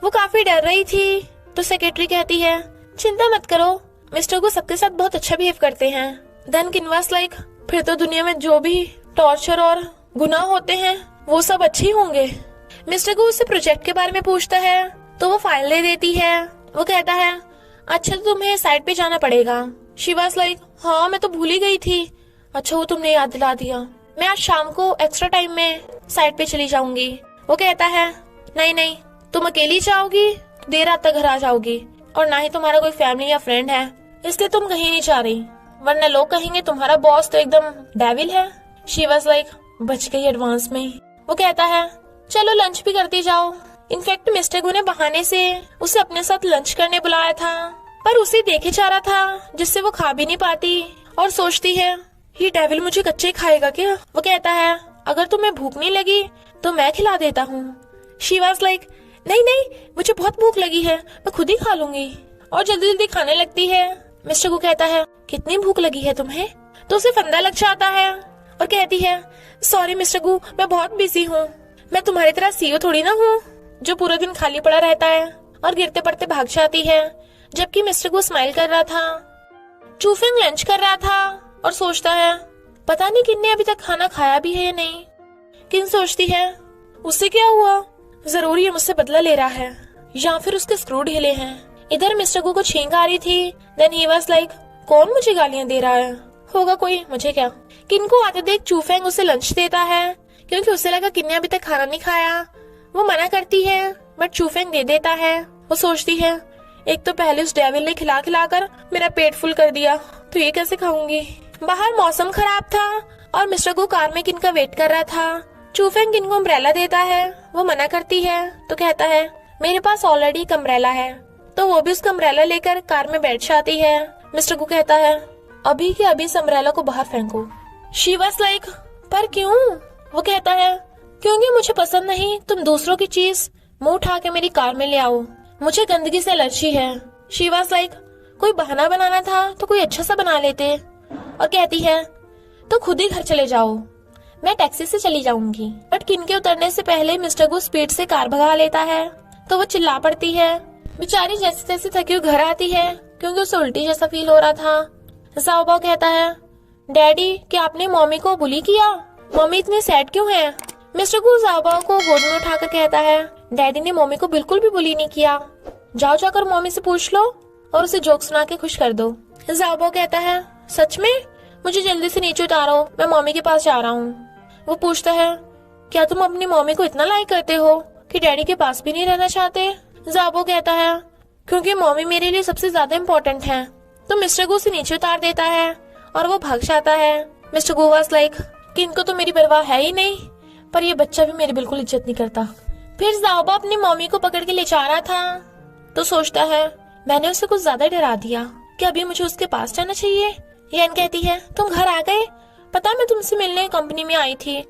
Speaker 2: वो काफी डर रही थी तो सेक्रेटरी कहती है चिंता मत करो, मिस्टर को सबके साथ बहुत अच्छा बिहेव करते हैं। देन किन वाज लाइक फिर तो दुनिया में जो भी टॉर्चर और गुनाह होते हैं वो सब अच्छे होंगे। मिस्टर को उससे प्रोजेक्ट के बारे में पूछता है तो वो फाइल दे देती है। वो कहता है अच्छा तो तुम्हें साइट पे जाना पड़ेगा। शी वाज लाइक हाँ मैं तो भूल ही गई थी, अच्छा वो तुमने याद दिला दिया, मैं आज शाम को एक्स्ट्रा टाइम में साइट पे चली जाऊंगी। वो कहता है नहीं नहीं तुम अकेली जाओगी, देर रात तक घर आ जाओगी, और ना ही तुम्हारा कोई फैमिली या फ्रेंड है, इसलिए तुम कहीं नहीं जा रही, वरना लोग कहेंगे तुम्हारा बॉस तो एकदम डेविल है। शी वाज लाइक बच गई एडवांस में। वो कहता है चलो लंच भी करती जाओ। इनफैक्ट मिस्टर गो ने बहाने से उसे अपने साथ लंच करने बुलाया था, पर उसे देखे जा रहा था जिससे वो खा भी नहीं पाती और सोचती है ये डेविल मुझे कच्चे खाएगा क्या। वो कहता है अगर तुम्हें भूख नहीं लगी तो मैं खिला देता हूँ। शी वाज लाइक नहीं नहीं मुझे बहुत भूख लगी है, मैं खुद ही खा लूंगी, और जल्दी जल्दी खाने लगती है। मिस्टर को कहता है कितनी भूख लगी है तुम्हें? तो उसे फंदा लग जाता है और कहती है सॉरी मिस्टर गू मैं बहुत बिजी हूँ, मैं तुम्हारी तरह सीईओ थोड़ी ना हूँ जो पूरा दिन खाली पड़ा रहता है, और गिरते पड़ते भाग जाती है। जबकि मिस्टर गू स्माइल कर रहा था। चूफेंग लंच कर रहा था और सोचता है पता नहीं किन्ने अभी तक खाना खाया भी है या नहीं। किन सोचती है उससे क्या हुआ, जरूर ये मुझसे बदला ले रहा है या फिर उसके स्क्रू ढीले हैं। इधर मिस्टर गू को छींक आ रही थी। देन ही वाज लाइक कौन मुझे गालियां दे रहा है, होगा कोई, मुझे क्या। किन को आते देख चूफेंग उसे लंच देता है क्योंकि उसे लगा किन्ने अभी तक खाना नहीं खाया। वो मना करती है बट चूफेंग दे देता है। वो सोचती है एक तो पहले उस डेविल ने खिला खिला कर मेरा पेट फुल कर दिया, तो ये कैसे खाऊंगी। बाहर मौसम खराब था और मिस्टर गू कार में किन का वेट कर रहा था। चूफेंग किन को अम्ब्रेला देता है, वो मना करती है तो कहता है मेरे पास ऑलरेडी एक अम्ब्रेला है, तो वो भी उसका अम्ब्रेला लेकर कार में बैठ जाती है। मिस्टर गू कहता है अभी के अभी इस अम्ब्रेला को बाहर फेंको। शी वाज लाइक पर क्यों? वो कहता है क्योंकि मुझे पसंद नहीं तुम दूसरों की चीज मुंह उठा के मेरी कार में ले आओ, मुझे गंदगी से एलर्जी है। शी वाज लाइक कोई बहाना बनाना था तो कोई अच्छा सा बना लेते। और कहती है तो खुद ही घर चले जाओ, मैं टैक्सी से चली जाऊंगी। बट किन के उतरने से पहले मिस्टर गू स्पीड से कार भगा लेता है तो वो चिल्ला पड़ती है। बेचारी जैसे तैसे थकी हुई घर आती है क्योंकि उसे उल्टी जैसा फील हो रहा था। ज़ाओबाओ कहता है डैडी क्या आपने मम्मी को बुली किया? मम्मी इतनी सैड क्यों है? मिस्टर गू ज़ाओबाओ को गोद में उठाकर कहता है डैडी ने मम्मी को बिल्कुल भी बुली नहीं किया, जाओ जाकर मम्मी से पूछ लो और उसे जोक सुना के खुश कर दो। ज़ाओबाओ कहता है सच में? मुझे जल्दी से नीचे उतारो, मैं मम्मी के पास जा रहा हूँ। वो पूछता है क्या तुम अपनी मम्मी को इतना लाइक करते हो कि डैडी के पास भी नहीं रहना चाहते? ज़ाओबाओ कहता है क्योंकि मम्मी मेरे लिए सबसे ज्यादा इम्पोर्टेंट है। तो मिस्टर गू से नीचे उतार देता है और वो भाग जाता है। मिस्टर गू वाज लाइक कि इनको तो मेरी परवाह है ही नहीं, पर ये बच्चा भी मेरी बिल्कुल इज्जत नहीं करता। फिर ज़ाओबाओ अपनी मम्मी को पकड़ के ले जा रहा था तो सोचता है मैंने उसे कुछ ज्यादा डरा दिया, क्या अभी मुझे उसके पास जाना चाहिए? यान कहती है तुम घर आ गए, पता मैं तुमसे मिलने कंपनी में आई थी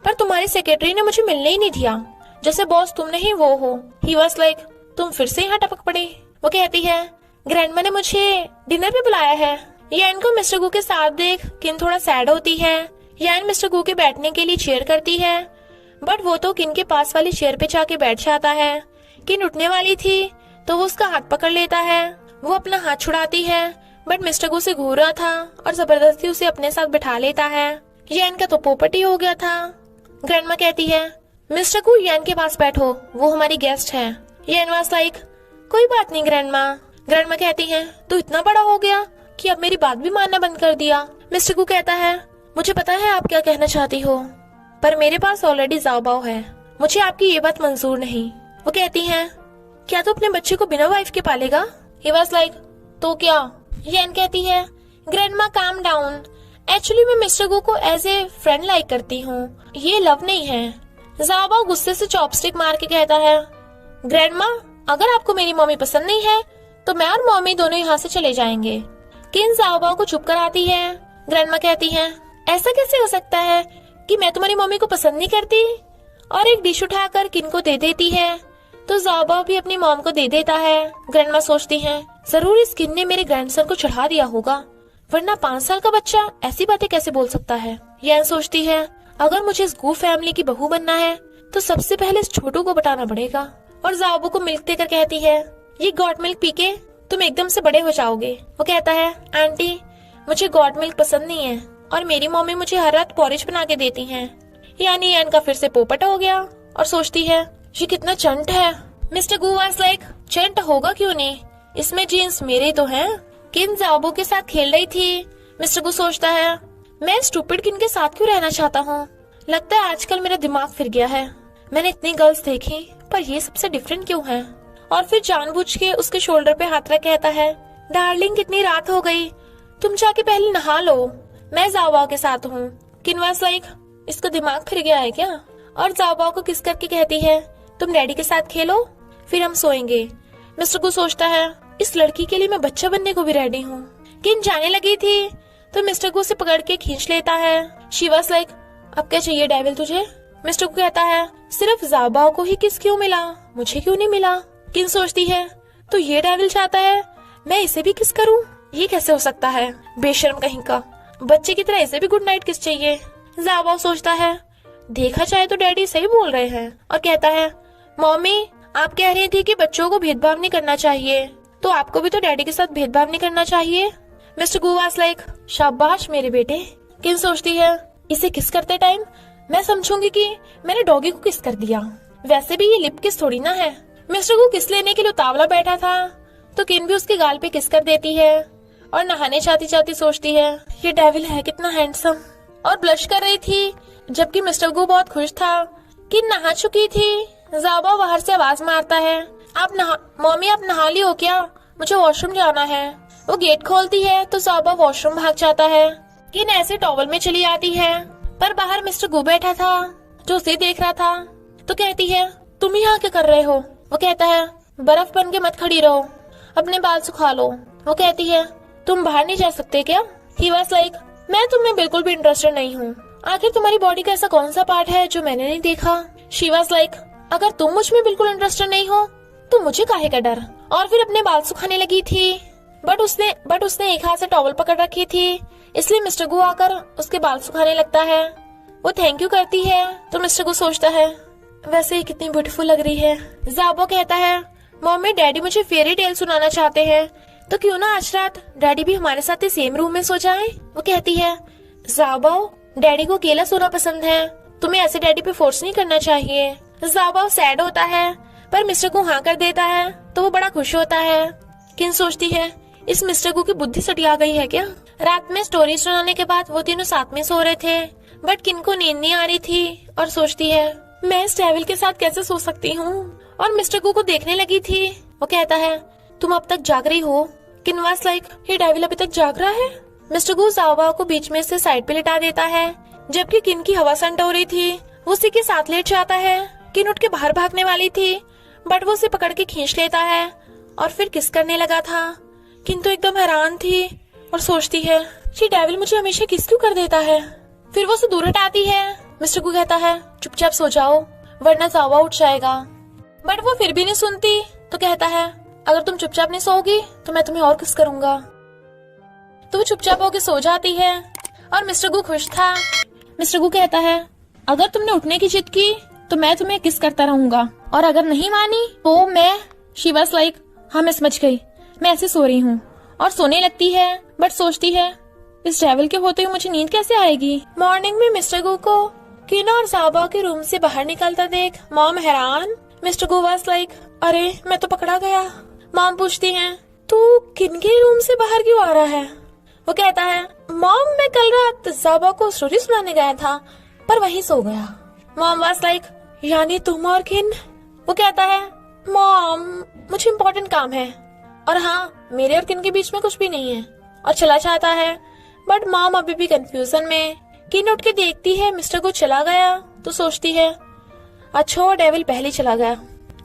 Speaker 2: पर तुम्हारी सेक्रेटरी ने मुझे मिलने ही नहीं दिया, जैसे बॉस तुम नहीं वो हो। ही वाज लाइक तुम फिर से यहाँ टपक पड़ी। वो कहती है ग्रैंडमा ने मुझे डिनर पे बुलाया है। यान को मिस्टर गू के साथ देख किन थोड़ा सैड होती है। यान मिस्टर गू के बैठने के लिए चेयर करती है बट वो तो किन के पास वाली चेयर पे जाके बैठ जाता है। किन उठने वाली थी तो वो उसका हाथ पकड़ लेता है। वो अपना हाथ छुड़ाती है बट मिस्टर गू से घूर रहा था और जबरदस्ती उसे अपने साथ बिठा लेता है। यान का तो पोपट ही हो गया था। ग्रैंडमा कहती है मिस्टर गू यान के पास बैठो, वो हमारी गेस्ट है। यान वाज लाइक कोई बात नहीं ग्रैंडमा। ग्रैंडमा कहती है तू इतना बड़ा हो गया कि अब मेरी बात भी मानना बंद कर दिया। मिस्टर गू कहता है मुझे पता है आप क्या कहना चाहती हो, पर मेरे पास ऑलरेडी ज़ाओबाओ है, मुझे आपकी ये बात मंजूर नहीं। वो कहती है क्या तू अपने बच्चे को बिना वाइफ के पालेगा? ही वाज लाइक तो क्या? यान कहती है ग्रैंडमा काम डाउन, एक्चुअली मैं मिस्टर गू को एज ए फ्रेंड लाइक करती हूँ, ये लव नहीं है। ज़ाओबाओ गुस्से से चॉपस्टिक मार के कहता है ग्रैंडमा अगर आपको मेरी मम्मी पसंद नहीं है तो मैं और मम्मी दोनों यहाँ से चले जाएंगे। किन ज़ाओबाओ को चुप कराती है। ग्रैंडमा कहती है ऐसा कैसे हो सकता है कि मैं तुम्हारी मम्मी को पसंद नहीं करती, और एक डिश उठाकर किन को दे देती है तो ज़ाओबाओ भी अपनी मॉम को दे देता है। ग्रैंडमा सोचती है जरूर इस किन ने मेरे ग्रैंडसन को चढ़ा दिया होगा, वरना 5 साल का बच्चा ऐसी बातें कैसे बोल सकता है। यान सोचती है अगर मुझे इस गू फैमिली की बहू बनना है तो सबसे पहले इस छोटू को बताना पड़ेगा। और ज़ाओबाओ को मिल्क देकर कहती है ये गॉट मिल्क पी के तुम एकदम से बड़े हो जाओगे। वो कहता है आंटी मुझे गॉट मिल्क पसंद नहीं है और मेरी मम्मी मुझे हर रात पॉरिज बना के देती हैं। यानी यान का फिर से पोपट हो गया और सोचती है ये कितना चंट है। मिस्टर गू वाज लाइक चंट होगा क्यों नहीं, इसमें जीन्स मेरे तो हैं। किन ज़ाओबाओ के साथ खेल रही थी। मिस्टर गू सोचता है मैं स्टूपिड किन के साथ क्यों रहना चाहता हूँ, लगता है आजकल मेरा दिमाग फिर गया है। मैंने इतनी गर्ल्स देखी पर ये सबसे डिफरेंट क्यों है। और फिर जानबूझ के उसके शोल्डर पे हाथ रख कहता है डार्लिंग कितनी रात हो गई, तुम जाके पहले नहा लो, मैं ज़ाओबाओ के साथ हूँ। किन वाज लाइक इसका दिमाग फिर गया है क्या। और ज़ाओबाओ को किस करके कहती है तुम डैडी के साथ खेलो फिर हम सोएंगे। मिस्टर गू सोचता है इस लड़की के लिए मैं बच्चा बनने को भी रेडी हूँ। किन जाने लगी थी तो मिस्टर गू से पकड़ के खींच लेता है। शी वाज लाइक अब क्या चाहिए डेविल तुझे। मिस्टर गू कहता है सिर्फ ज़ाओबाओ को ही किस क्यों मिला, मुझे क्यों नहीं मिला। किन सोचती है तो ये डेविल चाहता है मैं इसे भी किस करूं, ये कैसे हो सकता है, बेशर्म कहीं का, बच्चे की तरह इसे भी गुड नाइट किस चाहिए। ज़ाओबाओ सोचता है देखा जाए तो डैडी सही बोल रहे हैं और कहता है मम्मी आप कह रही थी कि बच्चों को भेदभाव नहीं करना चाहिए, तो आपको भी तो डैडी के साथ भेदभाव नहीं करना चाहिए। मिस्टर गू वाज लाइक शाबाश मेरे बेटे। किन सोचती है इसे किस करते टाइम मैं समझूंगी कि मैंने डॉगी को किस कर दिया, वैसे भी ये लिप किस थोड़ी ना है। मिस्टर गू किस लेने के लिए उतावला बैठा था तो किन भी उसके गाल पे किस कर देती है और नहाने जाती जाती सोचती है ये डेविल है कितना हैंडसम, और ब्लश कर रही थी जबकि मिस्टर गू बहुत खुश था। किन नहा चुकी थी। ज़ाओबाओ बाहर से आवाज मारता है मम्मी आप नहा ली हो क्या, मुझे वॉशरूम जाना है। वो गेट खोलती है तो ज़ाओबाओ वॉशरूम भाग जाता है। किन ऐसे टॉवल में चली आती है, पर बाहर मिस्टर गो बैठा था जो उसे देख रहा था। तो कहती है, तुम यहाँ क्या कर रहे हो? वो कहता है, बर्फ बन के मत खड़ी रहो, अपने बाल सुखा लो। वो कहती है, तुम बाहर नहीं जा सकते क्या? ही वाज लाइक, मैं तुम्हें बिल्कुल भी इंटरेस्टेड नहीं हूँ। आखिर तुम्हारी बॉडी का ऐसा कौन सा पार्ट है जो मैंने नहीं देखा? शी वाज लाइक, अगर तुम मुझ में बिल्कुल इंटरेस्टेड नहीं हो तो मुझे काहे का डर? और फिर अपने बाल सुखाने लगी थी, बट उसने एक हाथ से टॉवल पकड़ रखी थी, इसलिए मिस्टर गो आकर उसके बाल सुखाने लगता है। वो थैंक यू करती है तो मिस्टर गो सोचता है, वैसे ही कितनी ब्यूटीफुल लग रही है। ज़ाबो कहता है, मम्मी डैडी मुझे फेरी टेल सुनाना चाहते हैं, तो क्यों ना आज रात डैडी भी हमारे साथ ही सेम रूम में सो जाएं? वो कहती है, ज़ाबो डैडी को अकेला सोना पसंद है, तुम्हें ऐसे डैडी पे फोर्स नहीं करना चाहिए। ज़ाबो सैड होता है, पर मिस्टर को हाँ कर देता है तो वो बड़ा खुश होता है। किन सोचती है, इस मिस्टर को की बुद्धि सटिया गई है क्या? रात में स्टोरी सुनाने के बाद वो तीनों साथ में सो रहे थे, बट किन को नींद नहीं आ रही थी और सोचती है, मैं इस डेविल के साथ कैसे सो सकती हूँ? और मिस्टर को देखने लगी थी। वो कहता है, तुम अब तक जाग रही हो? किन वाज लाइक, ये डेविल अभी तक जाग रहा है? मिस्टर गो ज़ाबो को बीच में से साइड पे लिटा देता है, जबकि किन की हवा संट हो रही थी वो उसी के साथ लेट जाता है। किन उठ के बाहर भागने वाली थी, बट वो उसे पकड़ के खींच लेता है और फिर किस करने लगा था। किन तो एकदम हैरान थी और सोचती है, ये डेविल मुझे हमेशा किस क्यों कर देता है? फिर वो उसे दूर हटाती है। मिस्टर को कहता है, चुपचाप सो जाओ वरना ज़ाबो उठ जाएगा, बट वो फिर भी नहीं सुनती। तो कहता है, अगर तुम चुपचाप नहीं सोओगी तो मैं तुम्हें और किस करूंगा। तो वो चुपचाप होके सो जाती है और मिस्टर गो खुश था। मिस्टर गो कहता है, अगर तुमने उठने की जिद की तो मैं तुम्हें किस करता रहूंगा, और अगर नहीं मानी तो मैं। शी वाज लाइक, हाँ मैं समझ गई, मैं ऐसे सो रही हूँ। और सोने लगती है, बट सोचती है, इस डेविल के होते हुए मुझे नींद कैसे आएगी? मॉर्निंग में मिस्टर गो को किन और ज़ाबो के रूम से बाहर निकलता देख मॉम हैरान। मिस्टर गो वाज लाइक, अरे मैं तो पकड़ा गया। मॉम पूछती हैं, तू किन के रूम से बाहर क्यों आ रहा है? वो कहता है, मॉम मैं कल रात ज़ाबो को स्टोरी सुनाने गया था पर वहीं सो गया। मॉम वाज लाइक, यानी तुम और किन? वो कहता है, मॉम मुझे इम्पोर्टेंट काम है, और हाँ मेरे और किन के बीच में कुछ भी नहीं है, और चला जाता है। बट मॉम अभी भी कंफ्यूजन में। किन उठ के देखती है मिस्टर को चला गया तो सोचती है, अच्छा डेविल पहले चला गया।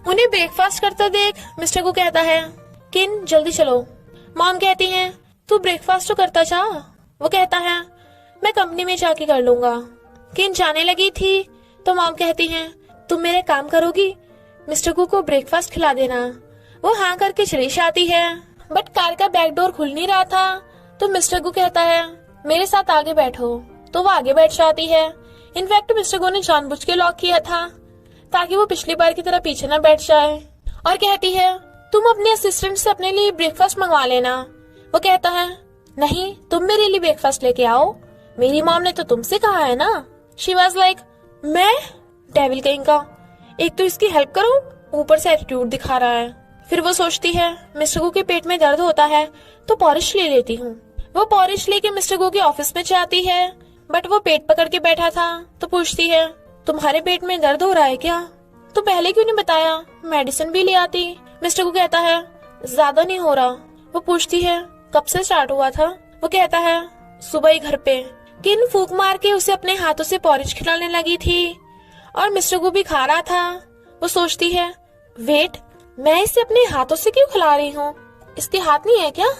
Speaker 2: उन्हें ब्रेकफास्ट करता देख मिस्टर को कहता है, किन जल्दी चलो। मॉम कहती है, तू ब्रेकफास्ट तो करता जा। वो कहता है, मैं कंपनी में जाके कर लूंगा। किन जाने लगी थी तो मॉम कहती है, तुम मेरे काम करोगी, मिस्टर को ब्रेकफास्ट खिला देना। वो हाँ करके चली जाती है, बट कार का बैक डोर खुल नहीं रहा था तो मिस्टर गो कहता है, मेरे साथ आगे बैठो। तो वो आगे बैठ जाती है। इनफैक्ट मिस्टर गो ने जानबूझ के लॉक किया था ताकि वो पिछली बार की तरह पीछे न बैठ जाए, और कहती है, तुम अपने असिस्टेंट से अपने लिए ब्रेकफास्ट मंगवा लेना। वो कहता है, नहीं तुम मेरे लिए ब्रेकफास्ट लेके आओ, मेरी मॉम ने तो तुमसे कहा है ना। शी वाज लाइक, मैं? डेविल कहीं का, एक तो इसकी हेल्प करो ऊपर से एटीट्यूड दिखा रहा है। फिर वो सोचती है, मिस्टर गो के पेट में दर्द होता है तो पॉरिश ले लेती हूँ। वो पॉरिश लेके मिस्टर गो के ऑफिस में जाती है, बट वो पेट पकड़ के बैठा था तो पूछती है, तुम्हारे पेट में दर्द हो रहा है क्या? तो पहले क्यों नहीं बताया, मेडिसिन भी ले आती। मिस्टर को कहता है, ज्यादा नहीं हो रहा। वो पूछती है, कब से स्टार्ट हुआ था? वो कहता है, सुबह ही घर पे। किन फूक मार के उसे अपने हाथों से पॉरिश खिलाने लगी थी और मिस्टर को भी खा रहा था। वो सोचती है, वेट, मैं इसे अपने हाथों से क्यों खिला रही हूँ? इसके हाथ नहीं है क्या?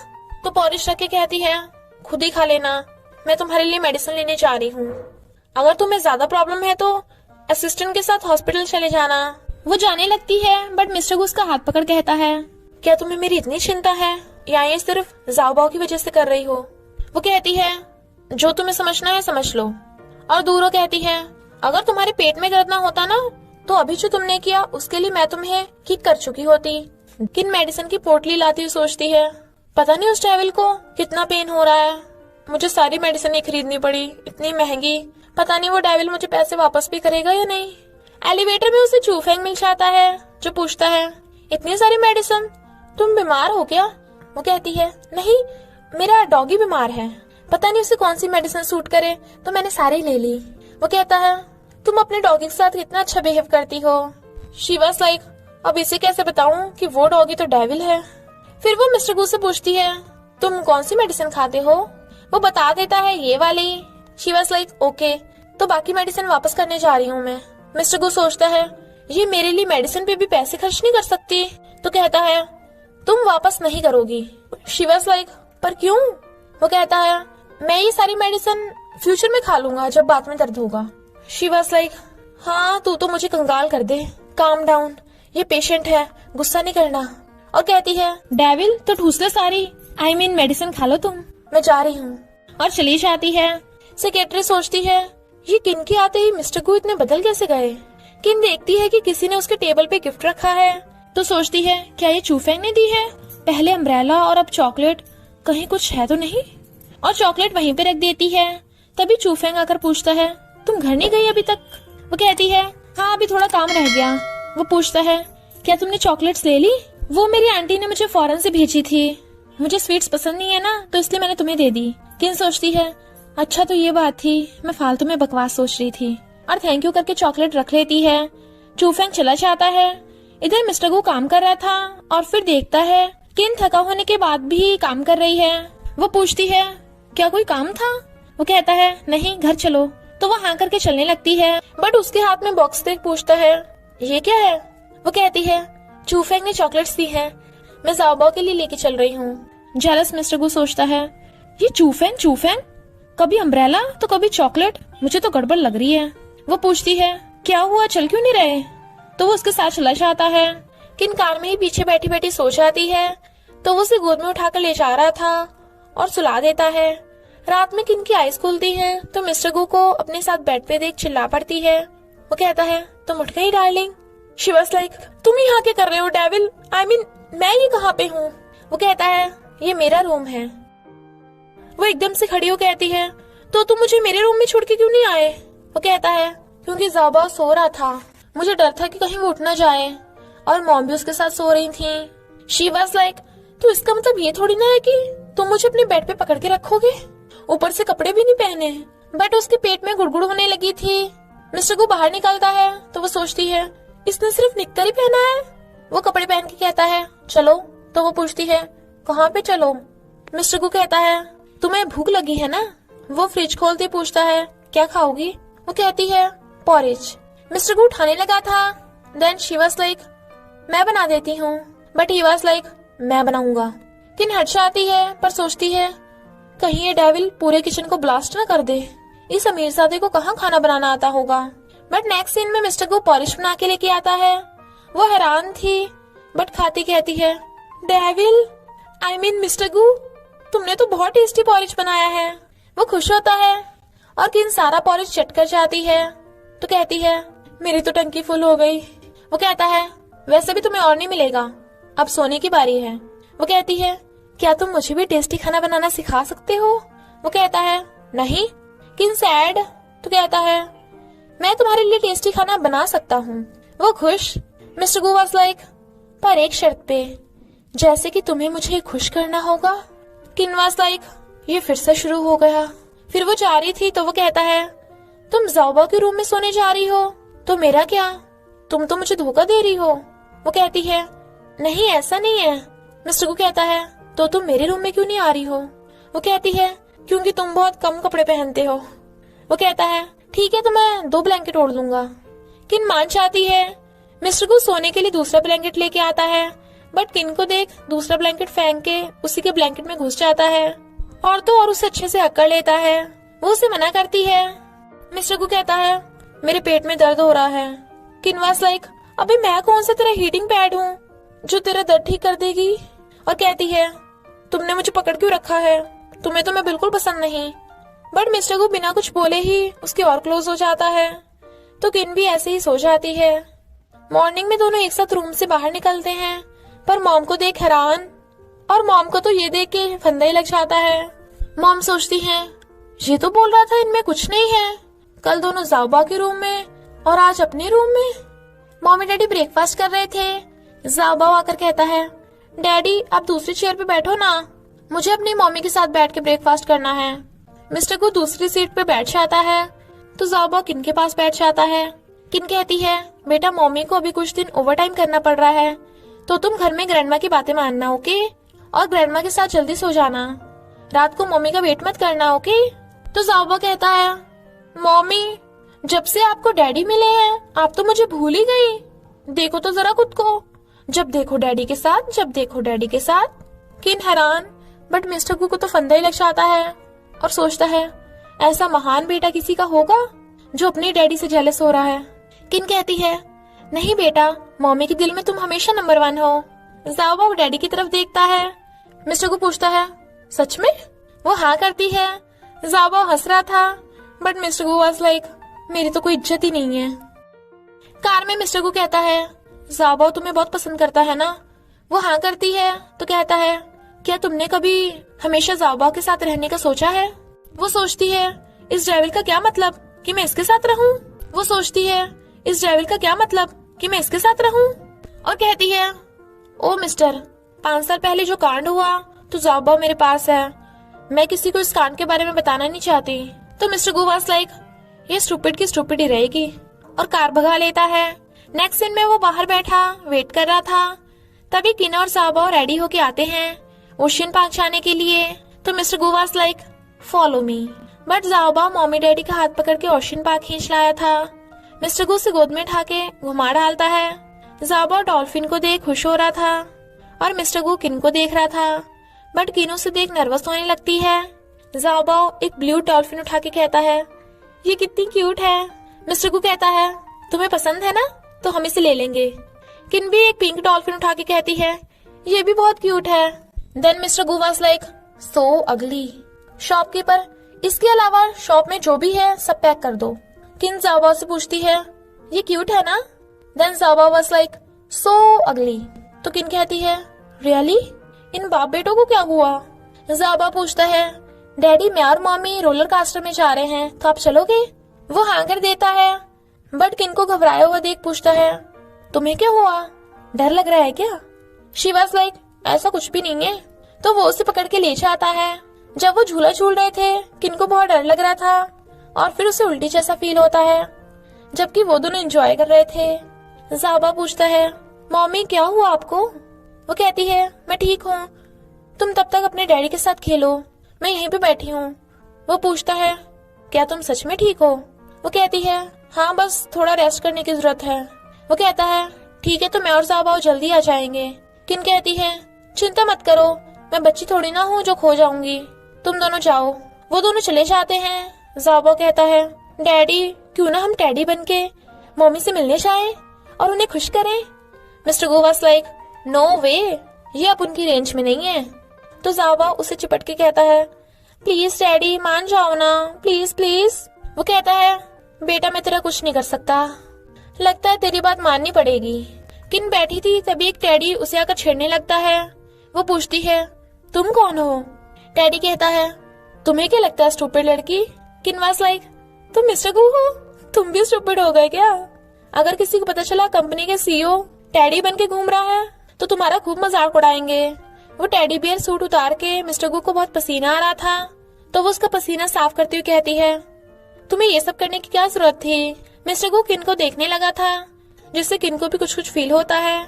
Speaker 2: तो पॉरिश रख के कहती है, खुद ही खा लेना, मैं तुम्हारे लिए मेडिसिन लेने जा रही हूँ। अगर तुम्हें ज्यादा प्रॉब्लम है तो असिस्टेंट के साथ हॉस्पिटल चले जाना। वो जाने लगती है, बट मिस्टर को उसका हाथ पकड़ कहता है, क्या तुम्हें मेरी इतनी चिंता है या ये सिर्फ ज़ाबो की वजह से कर रही हो? वो कहती है, जो तुम्हें समझना है समझ लो। और दूरो कहती है, अगर तुम्हारे पेट में दर्द ना होता ना तो अभी जो तुमने किया उसके लिए मैं तुम्हें किक कर चुकी होती। किन मेडिसिन की पोटली लाती हुई सोचती है, पता नहीं उस डेविल को कितना पेन हो रहा है, मुझे सारी मेडिसिन खरीदनी पड़ी, इतनी महंगी, पता नहीं वो डेविल मुझे पैसे वापस भी करेगा या नहीं। एलिवेटर में उसे चूफेंग मिल जाता है जो पूछता है, इतनी सारी मेडिसिन, तुम बीमार हो क्या? वो कहती है, नहीं मेरा डॉगी बीमार है, पता नहीं उसे कौन सी मेडिसिन सूट करे तो मैंने सारी ले ली। वो कहता है, तुम अपने डॉगी के साथ कितना अच्छा बिहेव करती हो। शी वाज लाइक, अब इसे कैसे बताऊं कि वो डॉगी तो डेविल है। फिर वो मिस्टर गू से पूछती है, तुम कौन सी मेडिसिन खाते हो? वो बता देता है ये वाली। शी वाज लाइक ओके, तो बाकी मेडिसिन वापस करने जा रही हूँ मैं। मिस्टर गू सोचता है ये मेरे लिए मेडिसिन पे भी पैसे खर्च नहीं कर सकती, तो कहता है तुम वापस नहीं करोगी। शी वाज लाइक पर क्यों? वो कहता है मैं ये सारी मेडिसिन फ्यूचर में खा लूंगा जब बाद में दर्द होगा। शी वाज लाइक हाँ तू तो मुझे कंगाल कर दे, काम डाउन, ये पेशेंट है, गुस्सा नहीं करना। और कहती है डेविल तो ठूस ले सारी, I mean मेडिसिन खा लो तुम, मैं जा रही हूँ। और चली जाती है। सेक्रेटरी सोचती है ये किन के आते ही मिस्टर गू इतने बदल कैसे गए। किन देखती है कि किसी ने उसके टेबल पे गिफ्ट रखा है, तो सोचती है क्या ये चूफेंग ने दी है, पहले अम्ब्रेला और अब चॉकलेट, कहीं कुछ है तो नहीं। और चॉकलेट वहीं पे रख देती है। तभी चूफेंग आकर पूछता है तुम घर नहीं गई अभी तक। वो कहती है हाँ अभी थोड़ा काम रह गया। वो पूछता है क्या तुमने चॉकलेट्स ले ली? वो मेरी आंटी ने मुझे फॉरेन से भेजी थी, मुझे स्वीट्स पसंद नहीं है ना, तो इसलिए मैंने तुम्हें दे दी। किन सोचती है अच्छा तो ये बात थी, मैं फालतू में बकवास सोच रही थी, और थैंक यू करके चॉकलेट रख लेती है। चूफेंग चला जाता है। इधर मिस्टर गू काम कर रहा था और फिर देखता है किन थका होने के बाद भी काम कर रही है। वो पूछती है क्या कोई काम था? वो कहता है नहीं घर चलो। तो वो हाँ करके चलने लगती है, बट उसके हाथ में बॉक्स देख पूछता है ये क्या है? वो कहती है चूफेंग ने चॉकलेट्स दी है, मैं ज़ाओबाओ के लिए लेके चल रही हूँ। जेलस मिस्टर गू सोचता है ये चूफेंग चूफेंग, कभी अम्ब्रेला तो कभी चॉकलेट, मुझे तो गड़बड़ लग रही है। वो पूछती है क्या हुआ, चल क्यों नहीं रहे? तो वो उसके साथ चला जाता है। किन कार में ही पीछे बैठी बैठी सो जाती है, तो वो उसे गोद में उठाकर ले जा रहा था और सुला देता है। रात में किन की आइज खुलती है तो मिस्टर गू को अपने साथ बेड पे देख चिल्ला पड़ती है। वो कहता है तुम उठ गई डार्लिंग। शी वाज लाइक तुम यहाँ क्या कर रहे हो डेविल, I mean मैं ये कहाँ पे हूँ? वो कहता है ये मेरा रूम है। वो एकदम से खड़ी हो कहती है तो तुम मुझे मेरे रूम में छोड़ के क्यों नहीं आए? वो कहता है क्योंकि ज़ाओबाओ सो रहा था, मुझे डर था कि कहीं वो उठ ना जाए, और मॉम भी उसके साथ सो रही थी। शी वाज लाइक तो इसका मतलब ये थोड़ी ना है कि तुम मुझे अपने बेड पे पकड़ के रखोगे, ऊपर से कपड़े भी नहीं पहने। बट उसके पेट में गुड़गुड़ होने लगी थी। मिस्टर को बाहर निकलता है तो वो सोचती है इसने सिर्फ निक्कर ही पहना है। वो कपड़े पहन के कहता है चलो। तो वो पूछती है कहाँ पे चलो? मिस्टर को कहता है तुम्हें भूख लगी है ना? वो फ्रिज खोलते पूछता है क्या खाओगी? वो कहती है पॉरेज। मिस्टर को उठाने लगा था। देन शी वाज लाइक मैं बना देती हूँ, बट ही वाज लाइक मैं बनाऊंगा। किन हट जाती है पर सोचती है कहीं ये डेविल पूरे किचन को ब्लास्ट ना कर दे, इस अमीरजादे को कहाँ खाना बनाना आता होगा। बट नेक्स्ट सीन में मिस्टर को पॉरिश बना के लेके आता है। वो हैरान थी बट खाती कहती है डेविल I mean मिस्टर गू तुमने तो बहुत टेस्टी पॉरिश बनाया है। वो खुश होता है और किन सारा पॉरिश चट कर जाती है, तो कहती है मेरी तो टंकी फुल हो गई। वो कहता है वैसे भी तुम्हें और नहीं मिलेगा, अब सोने की बारी है। वो कहती है क्या तुम मुझे भी टेस्टी खाना बनाना सिखा सकते हो? वो कहता है नहीं। किन सैड तो कहता है मैं तुम्हारे लिए टेस्टी खाना बना सकता हूँ। वो खुश। मिस्टर गू वाज लाइक पर एक शर्त पे, जैसे कि तुम्हें मुझे खुश करना होगा। किन वाज लाइक ये फिर से शुरू हो गया। फिर वो जा रही थी तो वो कहता है तुम ज़ाओबाओ के रूम में सोने जा रही हो, तो मेरा क्या, तुम तो मुझे धोखा दे रही हो। वो कहती है नहीं ऐसा नहीं है। मिस्टर को कहता है तो तुम मेरे रूम में क्यों नहीं आ रही हो? वो कहती है क्योंकि तुम बहुत कम कपड़े पहनते हो। वो कहता है ठीक है तो मैं 2 ब्लैंकेट ओढ़ लूंगा। किन मान जाती है। मिस्टर को सोने के लिए दूसरा ब्लैंकेट लेके आता है, बट किन को देख दूसरा ब्लैंकेट फेंक के उसी के ब्लैंकेट में घुस जाता है और तो और उसे अच्छे से अक्कड़ लेता है। वो उसे मना करती है। मिस्टर को कहता है मेरे पेट में दर्द हो रहा है। किन वाज लाइक अबे मैं कौन सा तेरा हीटिंग पैड हूँ जो तेरा दर्द ठीक कर देगी? और कहती है तुमने मुझे पकड़ क्यों रखा है, तुम्हें तो मैं बिल्कुल पसंद नहीं। बट मिस्टर को बिना कुछ बोले ही उसके और क्लोज हो जाता है, तो किन भी ऐसे ही सो जाती है। मॉर्निंग में दोनों एक साथ रूम से बाहर निकलते हैं, पर मॉम को देख हैरान, और मॉम को तो ये देख के फंदा ही लग जाता है। मॉम सोचती है ये तो बोल रहा था इनमें कुछ नहीं है, कल दोनों ज़ाओबाओ के रूम में और आज अपने रूम में। मॉमी डैडी ब्रेकफास्ट कर रहे थे। ज़ाओबाओ आकर कहता है डैडी आप दूसरी चेयर पे बैठो ना, मुझे अपनी मम्मी के साथ बैठ के ब्रेकफास्ट करना है। मिस्टर को दूसरी सीट पे बैठ जाता है, तो ज़ाओबाओ किन के पास बैठ जाता है। किन कहती है बेटा मम्मी को अभी कुछ दिन ओवर टाइम करना पड़ रहा है, तो तुम घर में ग्रैंडमा की बातें मानना ओके, और ग्रैंडमा के साथ जल्दी सो जाना। रात को मम्मी का वेट मत करना, ओके? तो ज़ाओबा कहता है, मम्मी जब से आपको डैडी मिले हैं आप तो मुझे भूल ही गई। देखो तो जरा खुद को, जब देखो डैडी के साथ, जब देखो डैडी के साथ। किन हैरान, बट मिस्टर गू को तो फंदा ही लग जाता है और सोचता है ऐसा महान बेटा किसी का होगा जो अपने डैडी से जेलस हो रहा है। किन कहती है, नहीं बेटा, मम्मी के दिल में तुम हमेशा नंबर 1 हो। ज़ाओबा डैडी की तरफ देखता है। मिस्टर गू पूछता है, सच में? वो हाँ करती है। ज़ाओबा हंस रहा था, but mister Gu was like, मेरी तो कोई इज्जत ही नहीं है। कार में मिस्टर गू कहता है, ज़ाओबा तुम्हें बहुत पसंद करता है ना? वो हाँ करती है तो कहता है, क्या तुमने कभी हमेशा ज़ाओबा के साथ रहने का सोचा है? वो सोचती है, इस ड्राइवर का क्या मतलब कि मैं इसके साथ रहूं? वो सोचती है, इस ड्राइवर का क्या मतलब कि मैं इसके साथ रहूं? और कहती है, ओ मिस्टर, 5 साल पहले जो कांड हुआ तो ज़ाओबा मेरे पास है, मैं किसी को इस कांड के बारे में बताना नहीं चाहती। तो मिस्टर गू वाज लाइक, ये स्टूपिड की स्टूपिड ही रहेगी, और कार भगा लेता है। नेक्स्ट सीन में वो बाहर बैठा वेट कर रहा था। तभी किन और ज़ाओबा रेडी होके आते हैं ओशियन पार्क जाने के लिए। तो mister Gu was like, follow me. But Zhaoba mummy daddy का हाथ पकड़ के ओशियन पार्क खींच लाया था। मिस्टर गू से गोद में उठा के घुमा डालता है। ज़ाओबा डॉल्फिन को देख खुश हो रहा था और मिस्टर गू किन को देख रहा था, बट किन उसे देख नर्वस होने लगती है। ज़ाओबा एक ब्लू डॉल्फिन उठा के कहता है, ये कितनी क्यूट है। मिस्टर गू कहता है, तुम्हें पसंद है ना, तो हम इसे ले लेंगे। किन भी एक पिंक डॉल्फिन उठा के कहती है, ये भी बहुत क्यूट है। Then mister Gu was like, so अगली। शॉपकीपर, इसके अलावा शॉप में जो भी है सब पैक कर दो। किन ज़ाओबा से पूछती है, ये क्यूट है ना? देन ज़ाओबा वाज लाइक, सो अगली। तो किन कहती है, रियली? इन बाप बेटों को क्या हुआ? ज़ाओबा पूछता है, डैडी मैं और मम्मी रोलर कास्टर में जा रहे हैं, तो आप चलोगे? वो हाँ कर देता है, बट किन को घबराया हुआ देख पूछता है, तुम्हें क्या हुआ? डर लग रहा है क्या? शी वाज लाइक, ऐसा कुछ भी नहीं है। तो वो उसे पकड़ के ले जाता है। जब वो झूला झूल रहे थे किन को बहुत डर लग रहा था और फिर उसे उल्टी जैसा फील होता है, जबकि वो दोनों एंजॉय कर रहे थे। ज़ाओबा पूछता है, मम्मी क्या हुआ आपको? वो कहती है, मैं ठीक हूँ, तुम तब तक अपने डैडी के साथ खेलो, मैं यहीं पे बैठी हूँ। वो पूछता है, क्या तुम सच में ठीक हो? वो कहती है, हाँ बस थोड़ा रेस्ट करने की जरूरत है। वो कहता है, ठीक है, तो मैं और ज़ाओबा जल्दी आ जाएंगे। किन कहती है, चिंता मत करो, मैं बच्ची थोड़ी ना हूँ जो खो जाऊंगी, तुम दोनों जाओ। वो दोनों चले जाते हैं। ज़ाओबा कहता है, डैडी क्यों ना हम टैडी बनके मम्मी से मिलने जाएं और उन्हें खुश करें? Mister Gu was like, no way, ये अब उनकी रेंज में नहीं है। तो ज़ाओबा उसे चिपट के कहता है, प्लीज डैडी मान जाओ ना, प्लीज प्लीज। वो कहता है, बेटा मैं तेरा कुछ नहीं कर सकता, लगता है तेरी बात माननी पड़ेगी। किन बैठी थी तभी एक टैडी उसे आकर छेड़ने लगता है। वो पूछती है, तुम कौन हो? टैडी कहता है, तुम्हें क्या लगता है स्टूपिड लड़की? किन वाज लाइक, तुम मिस्टर गू हो, तुम भी स्टूपिड हो गए क्या? अगर किसी को पता चला कंपनी के सीईओ टैडी बन के घूम रहा है तो तुम्हारा खूब मजाक उड़ाएंगे। वो टेडी बियर सूट उतार के मिस्टर गू को बहुत पसीना आ रहा था, तो वो उसका पसीना साफ करते हुए कहती है, तुम्हें ये सब करने की क्या जरूरत थी? मिस्टर गू किन को देखने लगा था, जिससे किन को भी कुछ कुछ फील होता है।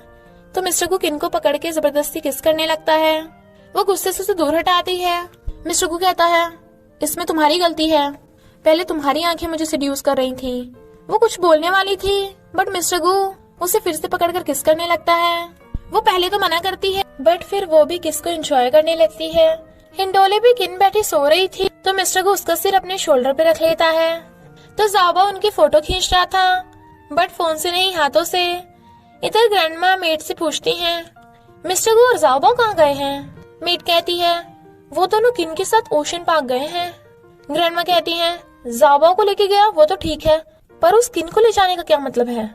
Speaker 2: तो मिस्टर गू किन को पकड़ के जबरदस्ती किस करने लगता है। वो गुस्से से उसे दूर हटाती है। मिस्टर गू कहता है, इसमें तुम्हारी गलती है, पहले तुम्हारी आंखें मुझे सेड्यूस कर रही थी। वो कुछ बोलने वाली थी, बट मिस्टर गू उसे फिर से पकड़कर किस करने लगता है। वो पहले तो मना करती है, बट फिर वो भी किस को एंजॉय करने लगती है। हिंडोले भी किन बैठी सो रही थी, तो मिस्टर गू उसका सिर अपने शोल्डर पे रख लेता है। तो ज़ाओबा उनकी फोटो खींच रहा था, बट फोन से नहीं हाथों से। इधर ग्रैंडमा मेट से पूछती हैं, मिस्टर गू और ज़ाओबा कहाँ गए हैं? मेट कहती है, वो दोनों किन के साथ ओशन पार्क गए हैं। ग्रैंडमा कहती हैं, ज़ाओबा को लेके गया वो तो ठीक है, पर उस किन को ले जाने का क्या मतलब है?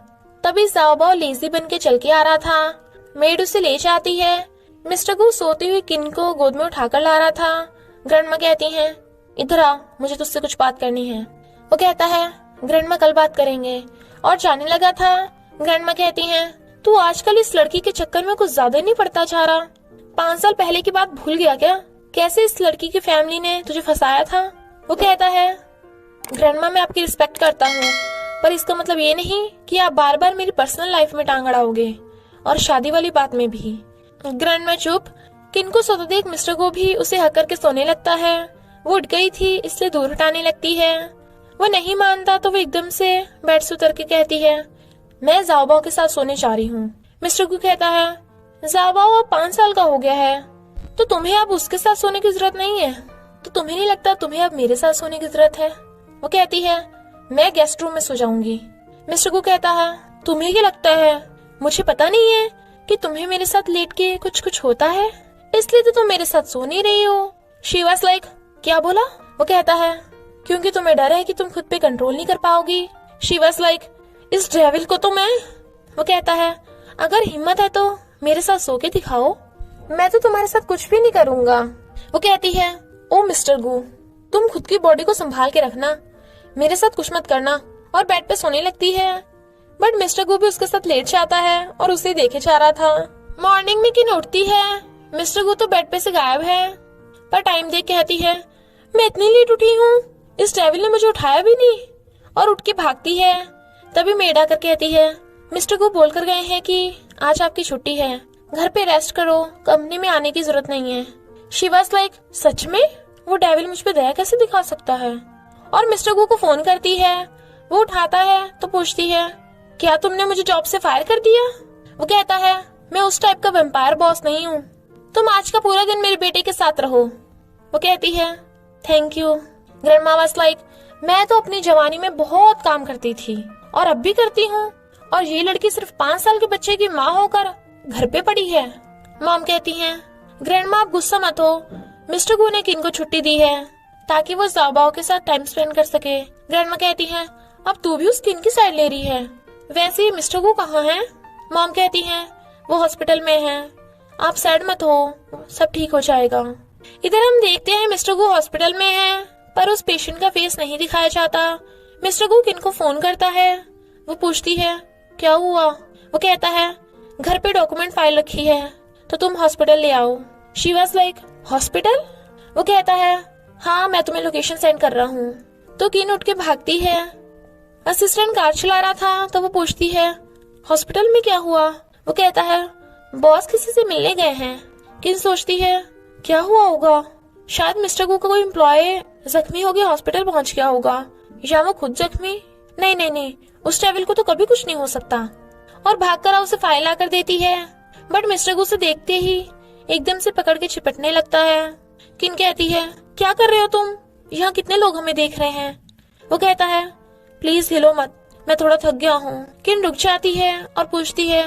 Speaker 2: तभी ज़ाओबा लेजी बन के चल के आ रहा था। मेड उसे ले जाती है। मिस्टर गू सोती हुई किन को गोद में उठाकर ला रहा था। ग्रैंडमा कहती हैं, इधर आ, मुझे तुझसे कुछ बात करनी है। वो कहता है, ग्रैंडमा कल बात करेंगे, और जाने लगा था। ग्रैंडमा कहती हैं, तू आजकल इस लड़की के चक्कर में कुछ ज्यादा नहीं पड़ता जा रहा? 5 साल पहले की बात भूल गया क्या? कैसे इस लड़की की फैमिली ने तुझे फंसाया था? वो कहता है, ग्रैंडमा मैं आपकी रिस्पेक्ट करता हूँ, पर इसका मतलब ये नहीं कि आप बार बार मेरी पर्सनल लाइफ में टांग अड़ाओगे, और शादी वाली बात में भी। ग्रैंडमा चुप। किन को सोता देख मिस्टर गो भी उसे हक करके सोने लगता है। वो उठ गई थी इसलिए दूर हटाने लगती है। वो नहीं मानता तो वो एकदम से बेड से उतर के कहती है, मैं जाओबाओ के साथ सोने जा रही हूँ। मिस्टर गु कहता है, जाओबाओ अब 5 साल का हो गया है तो तुम्हें अब उसके साथ सोने की जरूरत नहीं है, तो तुम्हें नहीं लगता तुम्हें अब मेरे साथ सोने की जरूरत है? वो कहती है, मैं गेस्ट रूम में सो जाऊंगी। मिस्टर गु कहता है, तुम्हें क्या लगता है मुझे पता नहीं है कि तुम्हें मेरे साथ लेट के कुछ होता है, इसलिए तो तुम मेरे साथ सो नहीं रही हो। शी वाज लाइक, क्या बोला? वो कहता है, क्योंकि तुम्हें डर है कि तुम खुद पे कंट्रोल नहीं कर पाओगी। शी वाज लाइक, इस डेविल को तो मैं। वो कहता है, अगर हिम्मत है तो मेरे साथ सो के दिखाओ, मैं तो तुम्हारे साथ कुछ भी नहीं करूंगा। वो कहती है, ओ मिस्टर गु, तुम खुद की बॉडी को संभाल के रखना, मेरे साथ कुछ मत करना। और बेड पे सोने लगती है। बट मिस्टर गु भी उसके साथ लेट जाता है और उसे देखे जा रहा था। मॉर्निंग में किन उठती है, मिस्टर गु तो बेड पे से गायब है। पर टाइम देख कहती है, मैं इतनी लेट उठी हूँ, इस डेविल ने मुझे उठाया भी नहीं, और उठ के भागती है। तभी मेड आकर कहती है, मिस्टर गु बोल कर गए हैं कि आज आपकी छुट्टी है, घर पे रेस्ट करो, कंपनी में आने की जरूरत नहीं है। शी वाज लाइक, सच में? वो डेविल मुझ पे दया कैसे दिखा सकता है? और मिस्टर गु को फोन करती है। वो उठाता है तो पूछती है, क्या तुमने मुझे जॉब से फायर कर दिया? वो कहता है, मैं उस टाइप का वेम्पायर बॉस नहीं हूँ, तुम आज का पूरा दिन मेरे बेटे के साथ रहो। वो कहती है, thank you. Grandma was like, मैं तो अपनी जवानी में बहुत काम करती थी और अब भी करती हूँ, और ये लड़की सिर्फ 5 साल के बच्चे की माँ होकर घर पे पड़ी है। मॉम कहती है, ग्रैंडमा आप गुस्सा मत हो, मिस्टर गु ने किन को छुट्टी दी है ताकि वो जाओबाओ के साथ टाइम स्पेंड कर सके। ग्रैंडमा कहती है, अब तू भी उस किन की साइड ले रही है? वैसे ही मिस्टर गु कहाँ है? मॉम कहती है, वो हॉस्पिटल में है, आप सैड मत हो, सब ठीक हो जाएगा। इधर हम देखते हैं मिस्टर गु हॉस्पिटल में है, पर उस पेशेंट का फेस नहीं दिखाया जाता। मिस्टर गु किन को फोन करता है। वो पूछती है, क्या हुआ? वो कहता है, घर पे डॉक्यूमेंट फाइल रखी है तो तुम हॉस्पिटल ले आओ। She was like, hospital? वो कहता है, हाँ मैं तुम्हें लोकेशन सेंड कर रहा हूँ। तो किन उठ के भागती है। असिस्टेंट कार चला रहा था तो वो पूछती है, हॉस्पिटल में क्या हुआ? वो कहता है, बॉस किसी से मिलने गए हैं। किन सोचती है, क्या हुआ होगा? शायद मिस्टर गु का कोई एम्प्लॉय जख्मी हो गया, हॉस्पिटल पहुंच गया होगा, या वो खुद जख्मी। नहीं नहीं नहीं, उस डेविल को तो कभी कुछ नहीं हो सकता। और भागकर उसे फाइल आकर देती है। बट मिस्टर गु से देखते ही एकदम से पकड़ के चिपटने लगता है। किन कहती है, क्या कर रहे हो तुम? यहाँ कितने लोग हमें देख रहे हैं। वो कहता है, प्लीज हिलो मत, मैं थोड़ा थक गया हूँ। किन रुक जाती है और पूछती है,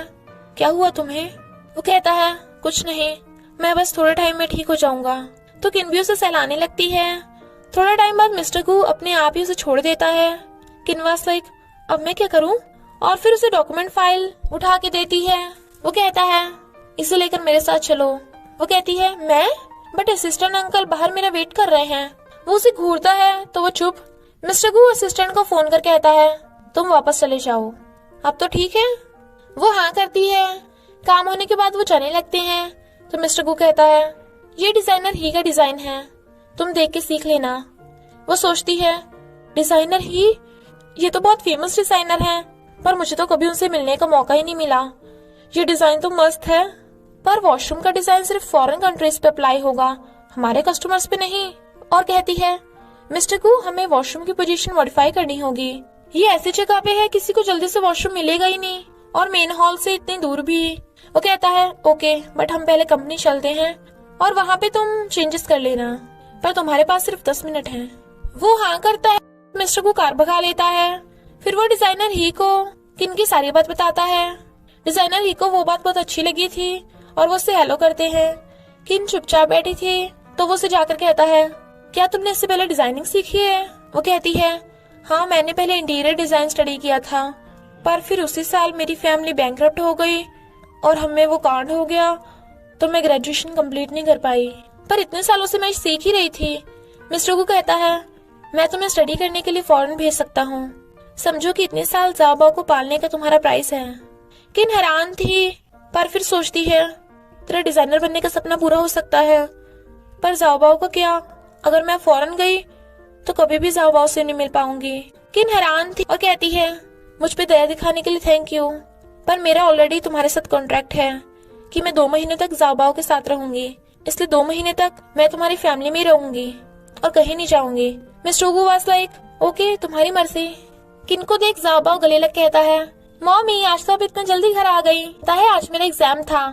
Speaker 2: क्या हुआ तुम्हें? वो कहता है, कुछ नहीं, मैं बस थोड़े टाइम में ठीक हो जाऊंगा। तो किन भी उसे सहलाने लगती है। थोड़ा टाइम बाद मिस्टर गु अपने आप ही उसे छोड़ देता है। किन वाज लाइक, अब मैं क्या करूं? और फिर उसे डॉक्यूमेंट फाइल उठा के देती है। वो कहता है, इसे लेकर मेरे साथ चलो। वो कहती है, मैं? बट असिस्टेंट अंकल बाहर मेरा वेट कर रहे हैं। वो उसे घूरता है तो वो चुप। मिस्टर गु असिस्टेंट को फोन कर कहता है, तुम वापस चले जाओ, अब तो ठीक है? वो हाँ करती है। काम होने के बाद वो जाने लगते हैं तो मिस्टर गु कहता है, ये डिजाइनर ही का डिजाइन है, तुम देख के सीख लेना। वो सोचती है, डिजाइनर ही? ये तो बहुत फेमस डिजाइनर है, पर मुझे तो कभी उनसे मिलने का मौका ही नहीं मिला। ये डिजाइन तो मस्त है, पर वॉशरूम का डिजाइन सिर्फ फॉरेन कंट्रीज पे अप्लाई होगा, हमारे कस्टमर्स पे नहीं। और कहती है, मिस्टर गु हमें वॉशरूम की पोजीशन मॉडिफाई करनी होगी, ये ऐसी जगह पे है किसी को जल्दी से वॉशरूम मिलेगा ही नहीं, और मेन हॉल से इतनी दूर भी। वो कहता है, ओके, बट हम पहले कंपनी चलते हैं और वहाँ पे तुम चेंजेस कर लेना, पर तुम्हारे पास सिर्फ 10 मिनट हैं। वो हाँ करता है। मिस्टर गु कार भगा लेता है। फिर वो डिजाइनर ही को किन की सारी बात बताता है। डिजाइनर ही को वो बात बहुत अच्छी लगी थी और वो उससे हेलो करते हैं। किन चुपचाप बैठी थी तो वो उसे जाकर कहता है, क्या तुमने इससे पहले डिजाइनिंग सीखी है? वो कहती है, हाँ मैंने पहले इंटीरियर डिजाइन स्टडी किया था, पर फिर उसी साल मेरी फैमिली बैंकरप्ट हो गई और हमें वो कांड हो गया तो मैं ग्रेजुएशन कंप्लीट नहीं कर पाई, पर इतने सालों से मैं सीख ही रही थी। मिस्टर गु कहता है, मैं तुम्हें स्टडी करने के लिए फॉरेन भेज सकता हूँ, समझो कि इतने साल जाओबाओ को पालने का तुम्हारा प्राइस है। किन हैरान थी, पर फिर सोचती है, तेरा डिजाइनर बनने का सपना पूरा हो सकता है, पर जाओबाओ का क्या? अगर मैं फॉरेन गई तो कभी भी जाओबाओ से नहीं मिल पाऊंगी। किन हैरान थी और कहती है, मुझ पे दया दिखाने के लिए थैंक यू, पर मेरा ऑलरेडी तुम्हारे साथ कॉन्ट्रैक्ट है कि मैं 2 महीने तक जाओबाओ के साथ रहूंगी, इसलिए 2 महीने तक मैं तुम्हारी फैमिली में ही रहूंगी और कहीं नहीं जाऊंगी। Mister Gu was like okay, तुम्हारी मर्जी। किन को देख ज़ाओबाओ गले लग कहता है, मॉमी आज तो आप इतना जल्दी घर आ गई। पता है आज मेरा एग्जाम था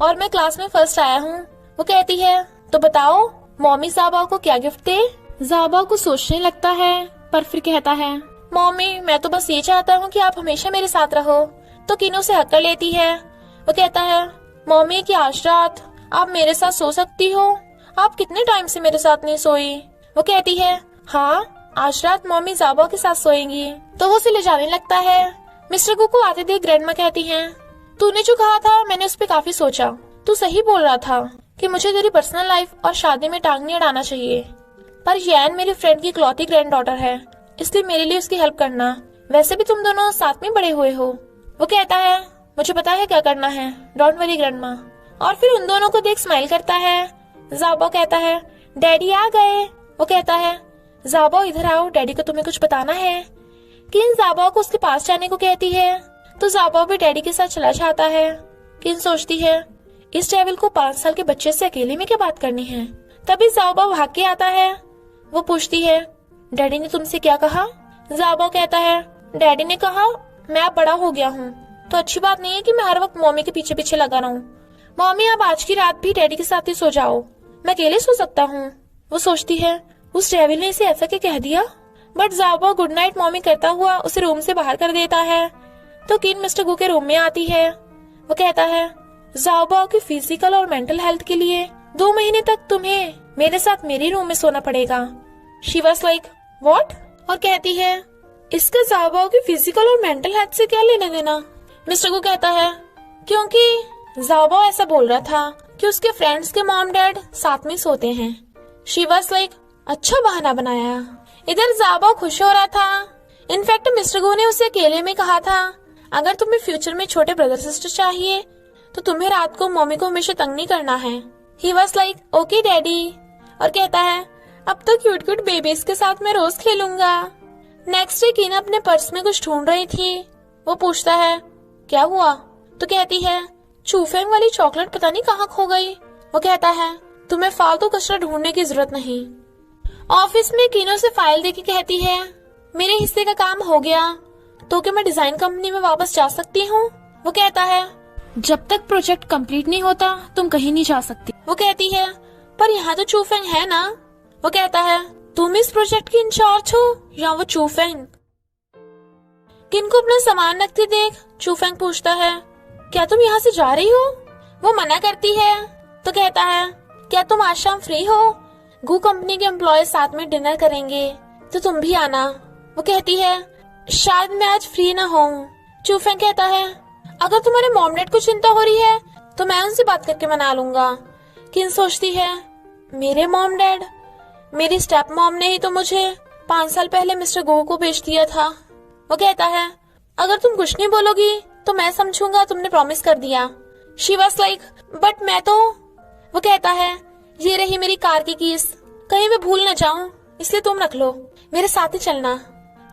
Speaker 2: और मैं क्लास में फर्स्ट आया हूँ। वो कहती है तो बताओ मॉमी ज़ाओबाओ को क्या गिफ्ट दे। ज़ाओबाओ को सोचने लगता है पर फिर कहता है, मॉमी मैं तो बस ये चाहता हूँ कि आप हमेशा मेरे साथ रहो। तो किन उसे हक कर लेती है। वो कहता है, मॉमी कि आज रात आप मेरे साथ सो सकती हो? आप कितने टाइम से मेरे साथ नहीं सोई? वो कहती है, हाँ आज रात मॉमी ज़ाओबाओ के साथ सोएंगी। तो वो उसे ले जाने लगता है। मिस्टर गू को आते देख ग्रैंडमा कहती हैं, तूने जो कहा था मैंने उस पर काफी सोचा। तू सही बोल रहा था कि मुझे तेरी पर्सनल लाइफ और शादी में टांग नहीं अड़ाना चाहिए। पर यैन मेरी फ्रेंड की इकलौती ग्रैंड डॉटर है, इसलिए मेरे लिए उसकी हेल्प करना। वैसे भी तुम दोनों साथ में बड़े हुए हो। वो कहता है, मुझे पता है क्या करना है, डोंट वरी ग्रैंडमा। और फिर उन दोनों को देख स्माइल करता है। ज़ाओबाओ कहता है, डैडी आ गए। वो कहता है, ज़ाओबाओ इधर आओ, डैडी को तुम्हें कुछ बताना है। किन ज़ाओबाओ को उसके पास जाने को कहती है तो ज़ाओबाओ भी डैडी के साथ चला जाता है। किन सोचती है, इस डेविल को 5 साल के बच्चे से अकेले में क्या बात करनी है। तभी ज़ाओबाओ भाग के आता है। वो पूछती है, डैडी ने तुमसे क्या कहा? ज़ाओबाओ कहता है, डैडी ने कहा मैं अब बड़ा हो गया हूँ तो अच्छी बात नहीं है कि मैं हर वक्त मॉमी के पीछे पीछे लगा रहूं। मॉमी आप आज की रात भी डैडी के साथ ही सो जाओ, मैं अकेले सो सकता हूँ। वो सोचती है, उस डेविल ने इसे ऐसा क्या कह दिया। बट ज़ाओबाओ गुड नाइट मॉमी करता हुआ उसे रूम से बाहर कर देता है। तो किन मिस्टर गू के रूम में आती है। वो कहता है, ज़ाओबाओ की फिजिकल और मेंटल हेल्थ के लिए 2 महीने तक तुम्हें मेरे साथ मेरे रूम में सोना पड़ेगा। She was like what? और कहती है, इसका ज़ाओबाओ की फिजिकल और मेंटल हेल्थ से क्या लेना देना। मिस्टर गू कहता है, क्योंकि ज़ाओबाओ ऐसा बोल रहा था कि उसके फ्रेंड्स के मॉम डैड साथ में सोते हैं। शी वाज लाइक अच्छा बहाना बनाया। इधर ज़ाओबाओ खुश हो रहा था। इनफैक्ट मिस्टर गू ने उसे अकेले में कहा था, अगर तुम्हें फ्यूचर में छोटे ब्रदर सिस्टर चाहिए तो तुम्हें रात को मम्मी को हमेशा तंग नहीं करना है। He was like okay daddy. और कहता है, अब तो क्यूट क्यूट बेबीज के साथ मैं रोज खेलूंगा। नेक्स्ट डे कीना अपने पर्स में कुछ ढूंढ रही थी। वो पूछता है, क्या हुआ? तो कहती है, चूफेंग वाली चॉकलेट पता नहीं कहाँ खो गई। वो कहता है, तुम्हें फालतू कचरा ढूंढने की जरूरत नहीं। ऑफिस में कीनो से फाइल देके कहती है, मेरे हिस्से का काम हो गया तो क्या मैं डिजाइन कंपनी में वापस जा सकती हूँ? वो कहता है, जब तक प्रोजेक्ट कंप्लीट नहीं होता तुम कहीं नहीं जा सकती। वो कहती है, पर यहाँ तो चूफेंग है ना। वो कहता है, तुम इस प्रोजेक्ट की इंचार्ज हो या वो चूफेंग? किन को अपना सामान रखते देख चूफेंग पूछता है, क्या तुम यहाँ से जा रही हो? वो मना करती है। तो कहता है, क्या तुम आज शाम फ्री हो? गू कंपनी के एम्प्लॉय साथ में डिनर करेंगे तो तुम भी आना। वो कहती है, शायद मैं आज फ्री ना हूँ। चूफेंग कहता है, अगर तुम्हारे मॉम डैड को चिंता हो रही है तो मैं उनसे बात करके मना लूंगा। किन सोचती है, मेरे मॉम डैड, मेरी स्टेप मॉम ने ही तो मुझे 5 साल पहले मिस्टर गो को बेच दिया था। वो कहता है, अगर तुम कुछ नहीं बोलोगी तो मैं समझूंगा तुमने प्रॉमिस कर दिया। शी वाज लाइक बट मैं तो। वो कहता है, ये रही मेरी कार की कीज, कहीं मैं भूल न जाऊं इसलिए तुम रख लो, मेरे साथ ही चलना।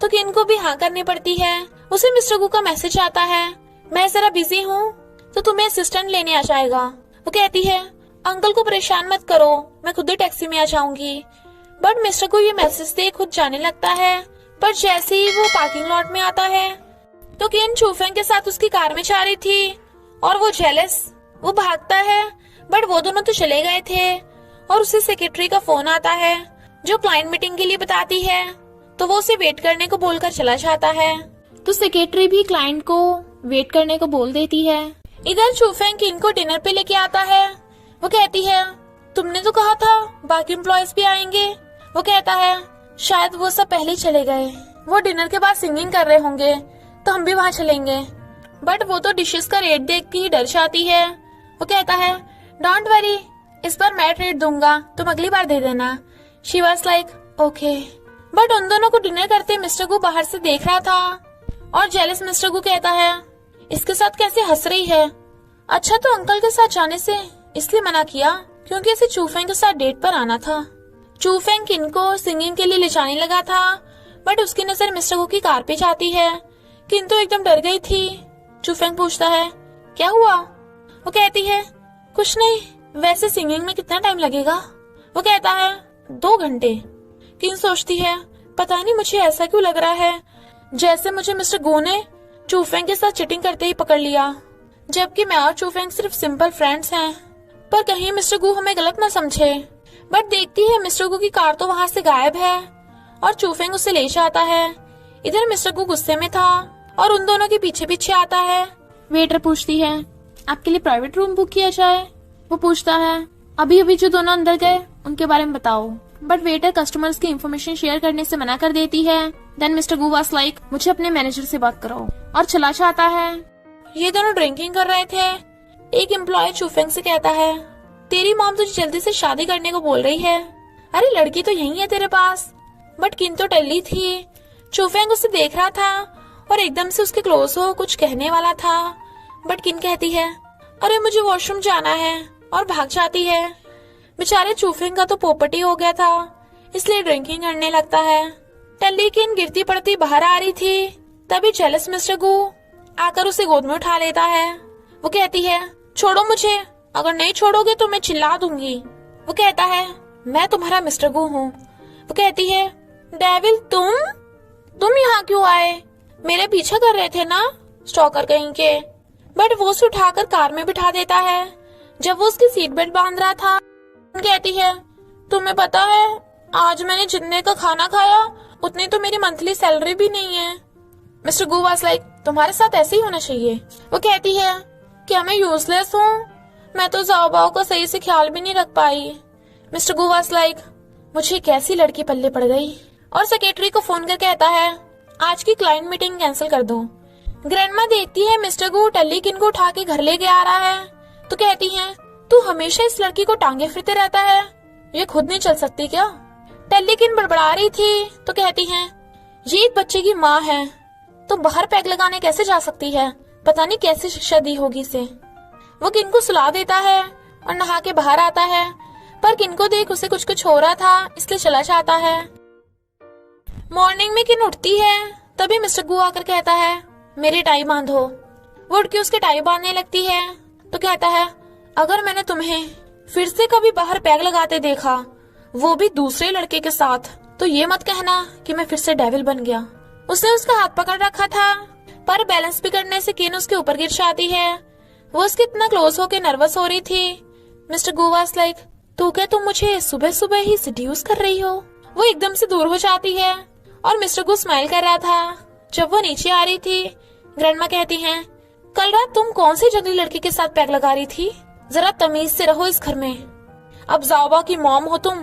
Speaker 2: तो किन को भी हाँ करनी पड़ती है। उसे मिस्टर गू का मैसेज आता है, मैं जरा बिजी हूँ तो तुम्हें असिस्टेंट लेने आ जाएगा। वो कहती है, अंकल को परेशान मत करो, मैं खुद ही टैक्सी में आ जाऊंगी। बट मिस्टर को ये मैसेज देख खुद जाने लगता है। पर जैसे ही वो पार्किंग लॉट में आता है तो किन चूफेंग के साथ उसकी कार में जा रही थी और वो जेलस, वो भागता है। बट वो दोनों तो चले गए थे और उसे सेक्रेटरी का फोन आता है जो क्लाइंट मीटिंग के लिए बताती है। तो वो उसे वेट करने को बोलकर चला जाता है। तो सेक्रेटरी भी क्लाइंट को वेट करने को बोल देती है। इधर चूफेंग किन को डिनर पे लेके आता है। वो कहती है, तुमने तो कहा था बाकी एम्प्लॉयज भी आएंगे। वो कहता है, शायद वो सब पहले ही चले गए, वो डिनर के बाद सिंगिंग कर रहे होंगे तो हम भी वहाँ चलेंगे। बट वो तो डिशेस का रेट देख के ही डर जाती है। वो कहता है, डोंट वरी, इस बार मैं ट्रीट दूंगा, तुम अगली बार दे देना। She was like okay. But उन दोनों को डिनर करते मिस्टर गू बाहर से देख रहा था और जेलस मिस्टर गू कहता है, इसके साथ कैसे हंस रही है। अच्छा तो अंकल के साथ जाने से इसलिए मना किया क्योंकि इसे चूफेंग के साथ डेट पर आना था। चूफेंग किन को सिंगिंग के लिए ले जाने लगा था बट उसकी नजर मिस्टर गू की कार पे जाती है। किन तो एकदम डर गई थी। चूफेंग पूछता है, क्या हुआ? वो कहती है, कुछ नहीं, वैसे सिंगिंग में कितना टाइम लगेगा? वो कहता है 2 घंटे। किन सोचती है पता नहीं मुझे ऐसा क्यों लग रहा है जैसे मुझे मिस्टर गो ने चूफेंग के साथ चीटिंग करते ही पकड़ लिया, जबकि मैं और चूफेंग सिर्फ सिंपल फ्रेंड्स हैं। पर कहीं मिस्टर गू हमें गलत ना समझे। बट देखती है मिस्टर गू की कार तो वहाँ से गायब है और चूफेंग उसे ले जाता है। इधर मिस्टर गू गुस्से में था और उन दोनों के पीछे पीछे आता है। वेटर पूछती है आपके लिए प्राइवेट रूम बुक किया जाए? वो पूछता है अभी अभी जो दोनों अंदर गए उनके बारे में बताओ। बट वेटर कस्टमर्स की इंफॉर्मेशन शेयर करने से मना कर देती है। Then mister Gu was like मुझे अपने मैनेजर से बात कराओ और चला जाता है। ये दोनों ड्रिंकिंग कर रहे थे। एक एम्प्लॉय चूफेंग से कहता है तेरी मॉम तुझे जल्दी से शादी करने को बोल रही है। अरे लड़की तो यही है तेरे पास। बट किन तो टल्ली थी। चूफेंग उसे देख रहा था और एकदम से उसके क्लोज हो कुछ कहने वाला था। बट किन कहती है अरे मुझे वॉशरूम जाना है और भाग जाती है। बेचारे चूफेंग का तो पोपटी हो गया था इसलिए ड्रिंकिंग करने लगता है। टल्ली किन गिरती पड़ती बाहर आ रही थी। तभी जेलस मिस्टर गू आकर उसे गोद में उठा लेता है। वो कहती है छोड़ो मुझे, अगर नहीं छोड़ोगे तो मैं चिल्ला दूंगी। वो कहता है मैं तुम्हारा मिस्टर गू हूँ। वो कहती है डेविल तुम यहाँ क्यों आए? मेरे पीछा कर रहे थे ना स्टॉकर कहीं के। बट वो उसे उठाकर कार में बिठा देता है। जब वो उसकी सीट बेल्ट बांध रहा था कहती है तुम्हें पता है आज मैंने जितने का खाना खाया उतनी तो मेरी मंथली सैलरी भी नहीं है। मिस्टर गू वाज लाइक तुम्हारे साथ ऐसे ही होना चाहिए। वो कहती है क्या मैं यूजलेस हूँ? मैं तो जाओबाओ का सही से ख्याल भी नहीं रख पाई। मिस्टर गू वाज लाइक मुझे कैसी लड़की पल्ले पड़ गई और सेक्रेटरी को फोन कर कहता है आज की क्लाइंट मीटिंग कैंसिल कर दो। ग्रैंडमा देखती है मिस्टर गू टल्ली किन को उठा के घर ले गया आ रहा है तो कहती है तू हमेशा इस लड़की को टांगे फिरते रहता है, ये खुद नहीं चल सकती क्या? टल्ली किन बड़बड़ा रही थी तो कहती है ये एक बच्चे की माँ है तो बाहर पैक लगाने कैसे जा सकती है, पता नहीं कैसी शिक्षा दी होगी इसे। वो किन को सुला देता है और नहा के बाहर आता है। पर किन को देख उसे कुछ कुछ हो रहा था इसलिए चला जाता है। मॉर्निंग में किन उठती है तभी मिस्टर गू आकर कहता है मेरी टाई बांधो। वो उठ के उसके टाई बांधने लगती है तो कहता है अगर मैंने तुम्हें फिर से कभी बाहर पैग लगाते देखा वो भी दूसरे लड़के के साथ तो ये मत कहना कि मैं फिर से डेविल बन गया। उसने उसका हाथ पकड़ रखा था पर बैलेंस भी करने से किन उसके ऊपर गिर जाती है। वो उसके इतना क्लोज होके नर्वस हो रही थी। मिस्टर गू वाज लाइक तू क्या तुम मुझे सुबह सुबह ही सिड्यूस कर रही हो? वो एकदम से दूर हो जाती है और मिस्टर गू स्माइल कर रहा था। जब वो नीचे आ रही थी ग्रैंडमा कहती हैं कल रात तुम कौन सी जंगली लड़की के साथ पैग लगा रही थी? जरा तमीज से रहो इस घर में, अब जाओबा की मॉम हो तुम।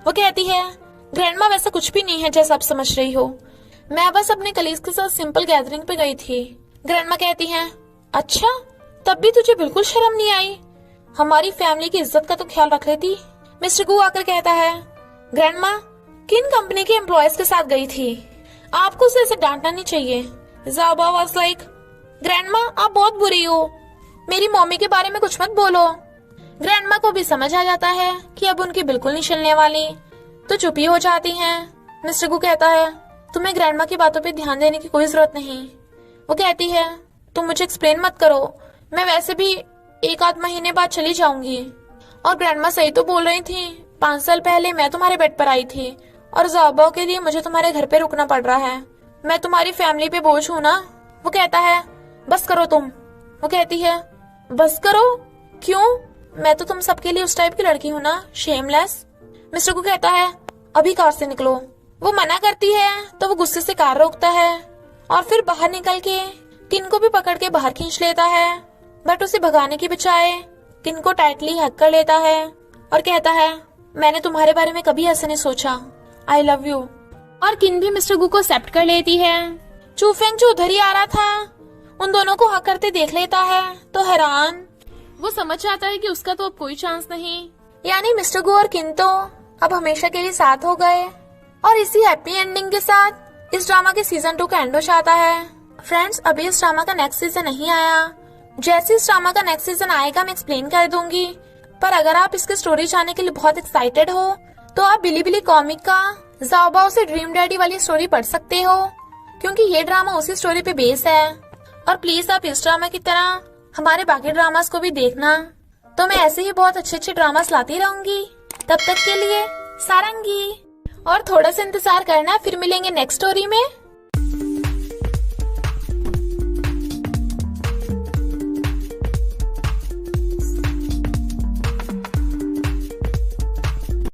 Speaker 2: वो कहती है ग्रैंडमा वैसा कुछ भी नहीं है जैसा आप समझ रही हो, मैं बस अपने कलीग्स के साथ सिंपल गैदरिंग पे गई थी। ग्रैंडमा कहती हैं अच्छा तब भी तुझे बिल्कुल शर्म नहीं आई? हमारी फैमिली की इज्जत का तो ख्याल रख लेती। मिस्टर गू आकर कहता है ग्रैंडमा किन कंपनी के एम्प्लॉयज के साथ गई थी, आपको उसे ऐसे डांटना नहीं चाहिए। जाओबा वाज लाइक ग्रैंडमा आप बहुत बुरी हो, मेरी मम्मी के बारे में कुछ मत बोलो। ग्रैंडमा को भी समझ आ जाता है कि अब उनकी बिल्कुल नहीं चलने वाली तो चुप ही हो जाती हैं। मिस्टर गू कहता है तुम्हें ग्रैंडमा की बातों पे ध्यान देने की कोई जरूरत नहीं। वो कहती है तुम मुझे एक्सप्लेन मत करो, मैं वैसे भी 1 आध महीने बाद चली जाऊंगी। और ग्रैंडमा सही तो बोल रही थी, 5 साल पहले मैं तुम्हारे बेड पर आई थी और जाओबा के लिए मुझे तुम्हारे घर पे रुकना पड़ रहा है, मैं तुम्हारी फैमिली पे बोझ हूँ ना। वो कहता है बस करो तुम। वो कहती है बस करो क्यों, मैं तो तुम सबके लिए उस टाइप की लड़की हूँ ना, शेमलेस। मिस्टर को कहता है अभी कार से निकलो। वो मना करती है तो वो गुस्से से कार रोकता है और फिर बाहर निकल के किन को भी पकड़ के बाहर खींच लेता है। बट उसे भगाने की बजाय किन को टाइटली हक कर लेता है और कहता है मैंने तुम्हारे बारे में कभी ऐसे नहीं सोचा, आई लव यू। और किन भी मिस्टर गू को एक्सेप्ट कर लेती है। चूफेंग जो उधर ही आ रहा था उन दोनों को हक करते देख लेता है तो हैरान। वो समझ जाता है कि उसका तो अब कोई चांस नहीं, यानी मिस्टर गू और किन तो अब हमेशा के लिए साथ हो गए। और इसी हैप्पी एंडिंग के साथ इस ड्रामा के सीजन 2 का एंड हो जाता है। फ्रेंड्स अभी इस ड्रामा का नेक्स्ट सीजन नहीं आया, जैसे इस ड्रामा का नेक्स्ट सीजन आएगा मैं एक्सप्लेन कर दूंगी। पर अगर आप इसकी स्टोरी जानने के लिए बहुत एक्साइटेड हो तो आप बिलीबिली कॉमिक का जाओबाओ से ड्रीम डैडी वाली स्टोरी पढ़ सकते हो, क्योंकि ये ड्रामा उसी स्टोरी पे बेस है। और प्लीज आप इस ड्रामा की तरह हमारे बाकी ड्रामास को भी देखना। तो मैं ऐसे ही बहुत अच्छे अच्छे ड्रामास लाती रहूंगी। तब तक के लिए सारंगी। और थोड़ा सा इंतजार करना, फिर मिलेंगे नेक्स्ट स्टोरी में।